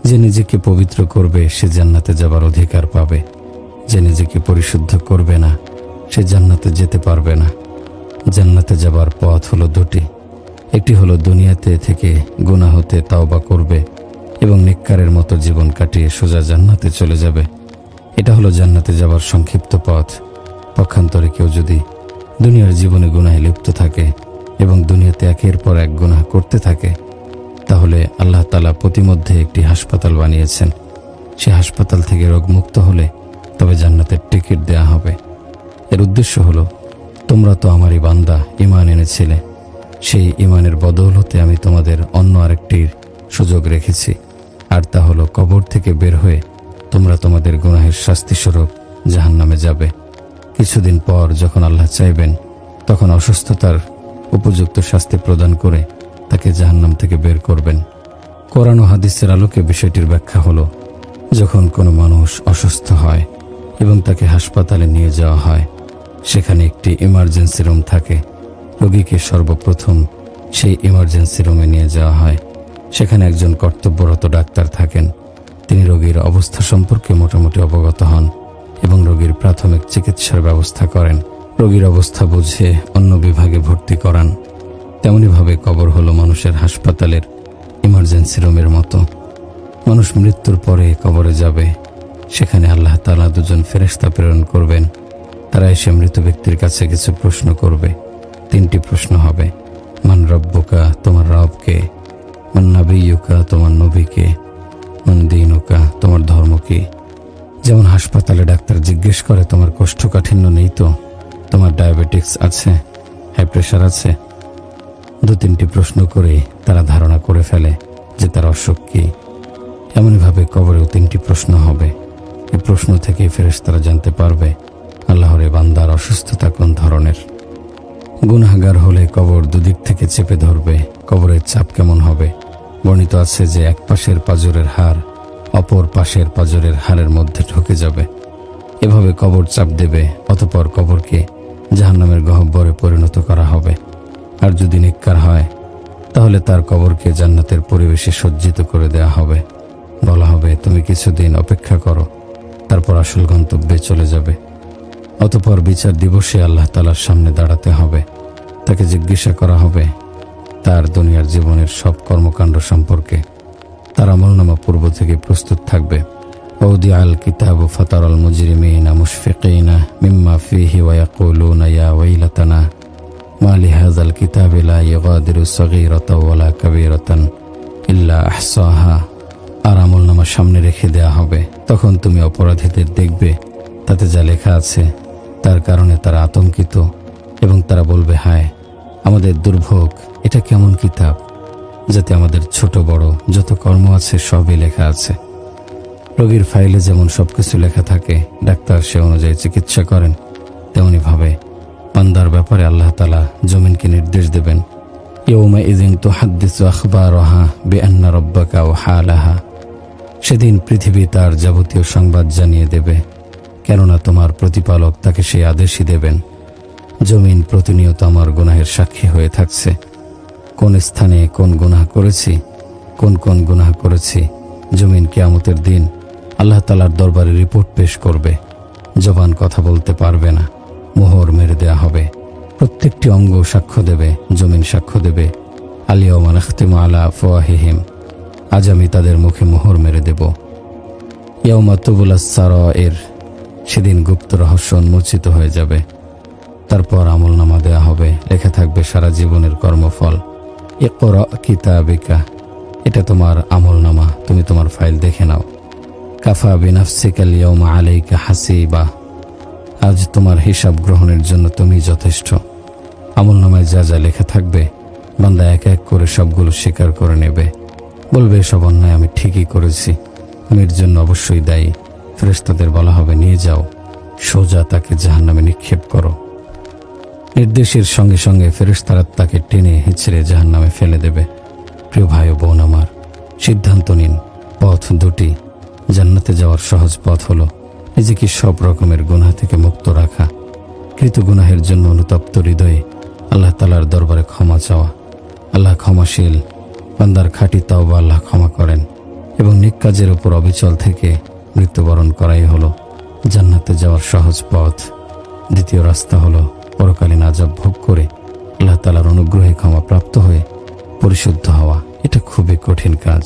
যে নিজেকে পবিত্র করবে সে জান্নাতে যাবার অধিকার পাবে। যে নিজেকে পরিশুদ্ধ করবে না সে জান্নাতে যেতে পারবে না। জান্নাতে যাবার পথ হলো দুটি, একটি হলো দুনিয়াতে থেকে গুনাহ হতে তাওবা করবে এবং নেককারের মতো জীবন কাটিয়ে সোজা জান্নাতে চলে যাবে। এটা হলো জান্নাতে যাবার সংক্ষিপ্ত পথ। পক্ষান্তরে কেউ যদি দুনিয়ার জীবনে গুনাহে লিপ্ত থাকে এবং দুনিয়াতে একের পর এক গুনাহ করতে থাকে, তাহলে আল্লাহ তাআলা প্রতিমধ্যে একটি হাসপাতাল বানিয়েছেন। সে হাসপাতাল থেকে রোগমুক্ত হলে তবে জান্নাতের টিকিট দেয়া হবে। এর উদ্দেশ্য হলো, তোমরা তো আমারই বান্দা, ঈমান এনেছিলে, সেই ঈমানের বদৌলতে আমি তোমাদের অন্য আরেকটির সুযোগ রেখেছি, আর তা হলো কবর থেকে বের হয়ে তোমরা তোমাদের গুনাহের শাস্তিস্বরূপ জাহান্নামে যাবে। কিছুদিন পর যখন আল্লাহ চাইবেন তখন অসুস্থতার উপযুক্ত শাস্তি প্রদান করে তাকে জাহান্নাম থেকে বের করবেন। কোরআন ও হাদিসের আলোকে বিষয়টির ব্যাখ্যা হলো, যখন কোনো মানুষ অসুস্থ হয় এবং তাকে হাসপাতালে নিয়ে যাওয়া হয়, সেখানে একটি ইমার্জেন্সি রুম থাকে। রোগীকে সর্বপ্রথম সেই ইমার্জেন্সি রুমে নিয়ে যাওয়া হয়। সেখানে একজন কর্তব্যরত ডাক্তার থাকেন। তিনি রোগীর অবস্থা সম্পর্কে মোটামুটি অবগত হন এবং রোগীর প্রাথমিক চিকিৎসার ব্যবস্থা করেন। রোগীর অবস্থা বুঝে অন্য বিভাগে ভর্তি করান। তেমনিভাবে কবর হলো মানুষের হাসপাতালের ইমার্জেন্সি রুমের মতো। মানুষ মৃত্যুর পরে কবরে যাবে। সেখানে আল্লাহ তাআলা দুজন ফেরেশতা প্রেরণ করবেন। তারা এসে মৃত ব্যক্তির কাছে কিছু প্রশ্ন করবে। 3টি প্রশ্ন হবে। মান রব্বুকা, তোমার রবকে? মান নাবিয়ুকা, তোমার নবীকে? মান দীনুকা, তোমার ধর্ম কি? যেমন হাসপাতালে ডাক্তার জিজ্ঞেস করে, তোমার কোষ্ঠকাঠিন্য নেই তো? তোমার ডায়াবেটিক্স আছে? হাই প্রেশার আছে? 2-3টি প্রশ্ন করে তারা ধারণা করে ফেলে যে তার অসুখ কি। এমনইভাবে কবরেও 3টি প্রশ্ন হবে। এই প্রশ্ন থেকেই ফেরেশতারা জানতে পারবে আল্লাহর এ বান্দার অসুস্থতা কোন ধরনের। গুনাহগার হলে কবর দুদিক থেকে চেপে ধরবে। কবরের চাপ কেমন হবে? বর্ণিত আছে যে এক পাশের পাঁজরের হাড় অপর পাশের পাঁজরের হাড়ের মধ্যে ঢুকে যাবে। এভাবে কবর চাপ দেবে। অতঃপর কবরকে জাহান্নামের গহ্বরে পরিণত করা হবে। আর যদি নেককার হয় তাহলে তার কবরকে জান্নাতের পরিবেশে সজ্জিত করে দেয়া হবে। বলা হবে, তুমি কিছুদিন অপেক্ষা করো, তারপর আসল গন্তব্যে চলে যাবে। অতঃপর বিচার দিবসে আল্লাহ তাআলার সামনে দাঁড়াতে হবে। তাকে জিজ্ঞাসা করা হবে তার দুনিয়ার জীবনের সব কর্মকাণ্ড সম্পর্কে। তার আমলনামা পূর্ব থেকে প্রস্তুত থাকবে। ওয়াউদিআল কিতাবু ফাতারাল মুজরিমিনা মুশফিকিনা মিম্মা ফীহি ওয়া ইয়াকুলুনা ইয়া ওয়াইলাতানা মা লিহাযাল কিতাবি লা ইউগাদিরু সগীরাতাও ওয়ালা কাবীরাতান ইল্লা আহসাহা। আর আমলনামা সামনে রেখে দেয়া হবে। তখন তুমি অপরাধীদের দেখবে, তাতে যা লেখা আছে তার কারণে তারা আতঙ্কিত এবং তারা বলবে, হায় আমাদের দুর্ভোগ, এটা কেমন কিতাব যাতে আমাদের ছোট বড় যত কর্ম আছে সবই লেখা আছে। রোগীর ফাইলে যেমন সবকিছু লেখা থাকে, ডাক্তার সে অনুযায়ী চিকিৎসা করেন, তেমনিভাবে বান্দার ব্যাপারে আল্লাহ তাআলা জমিনকে নির্দেশ দেবেন, ইয়াউমাইযিন তুহাদ্দিসু আখবারাহা বিআন্না রাব্বাকা ওয়াহালাহা। সেদিন পৃথিবী তার যাবতীয় সংবাদ জানিয়ে দেবে, কেননা তোমার প্রতিপালক তাকে সেই আদেশই দেবেন। জমিন প্রতিনিয়ত আমার গুনাহের সাক্ষী হয়ে থাকছে। কোন স্থানে কোন গুনাহ করেছি, কোন কোন গুনাহ করেছি, জমিন কিয়ামতের দিন আল্লাহ তাআলার দরবারে রিপোর্ট পেশ করবে। জবান কথা বলতে পারবে না, মোহর মেরে দেয়া হবে। প্রত্যেকটি অঙ্গ সাক্ষ্য দেবে, জমিন সাক্ষ্য দেবে, আল-ইয়াওমা নাখতিমু আলা আফওয়াহিহিম, আজ আমি তাদের মুখে মোহর মেরে দেব। ইয়াওমা তুবলাস সারাইর, সেদিন গুপ্ত রহস্য উন্মোচিত হয়ে যাবে। তারপর আমলনামা দেয়া হবে, লেখা থাকবে সারা জীবনের কর্মফল। ইকরা কিতাবিকা, এটা তোমার আমলনামা, তুমি তোমার ফাইল দেখে নাও। কাফা বিনাফসিকাল ইয়াওমা আলাইকা হাসিবা, আজ তোমার হিসাব গ্রহণের জন্য তুমি যথেষ্ট। আমলনামায় যা যা লেখা থাকবে বান্দা এক এক করে সবগুলো স্বীকার করে নেবে। বলবে, সব অন্যায় আমি ঠিকই করেছি, আমি এর জন্য অবশ্যই দায়ী। ফেরেশতাদের বলা হবে, নিয়ে যাও, সোজা তাকে জাহান্নামে নিক্ষেপ করো। নির্দেশের সঙ্গে সঙ্গে ফেরেশতারা তাকে টেনে হিঁচড়ে জাহান্নামে ফেলে দেবে। প্রিয় ভাই ও বোন আমার, সিদ্ধান্ত নিন। পথ দুটি। জান্নাতে যাওয়ার সহজ পথ হলো নিজেকে সব রকমের গুনাহ থেকে মুক্ত রাখা, কৃত গুনাহের জন্য অনুতপ্ত হৃদয়ে আল্লাহ তাআলার দরবারে ক্ষমা চাওয়া। আল্লাহ ক্ষমাশীল, বান্দার খাঁটি তাওবা আল্লাহ ক্ষমা করেন, এবং নেক কাজের উপর অবিচল থেকে মৃত্যুবরণ করাই হলো জান্নাতে যাওয়ার সহজ পথ। দ্বিতীয় রাস্তা হলো পরকালীন আযাব ভোগ করে আল্লাহ তাআলার অনুগ্রহে ক্ষমা প্রাপ্ত হয়ে পরিশুদ্ধ হওয়া। এটা খুবই কঠিন কাজ।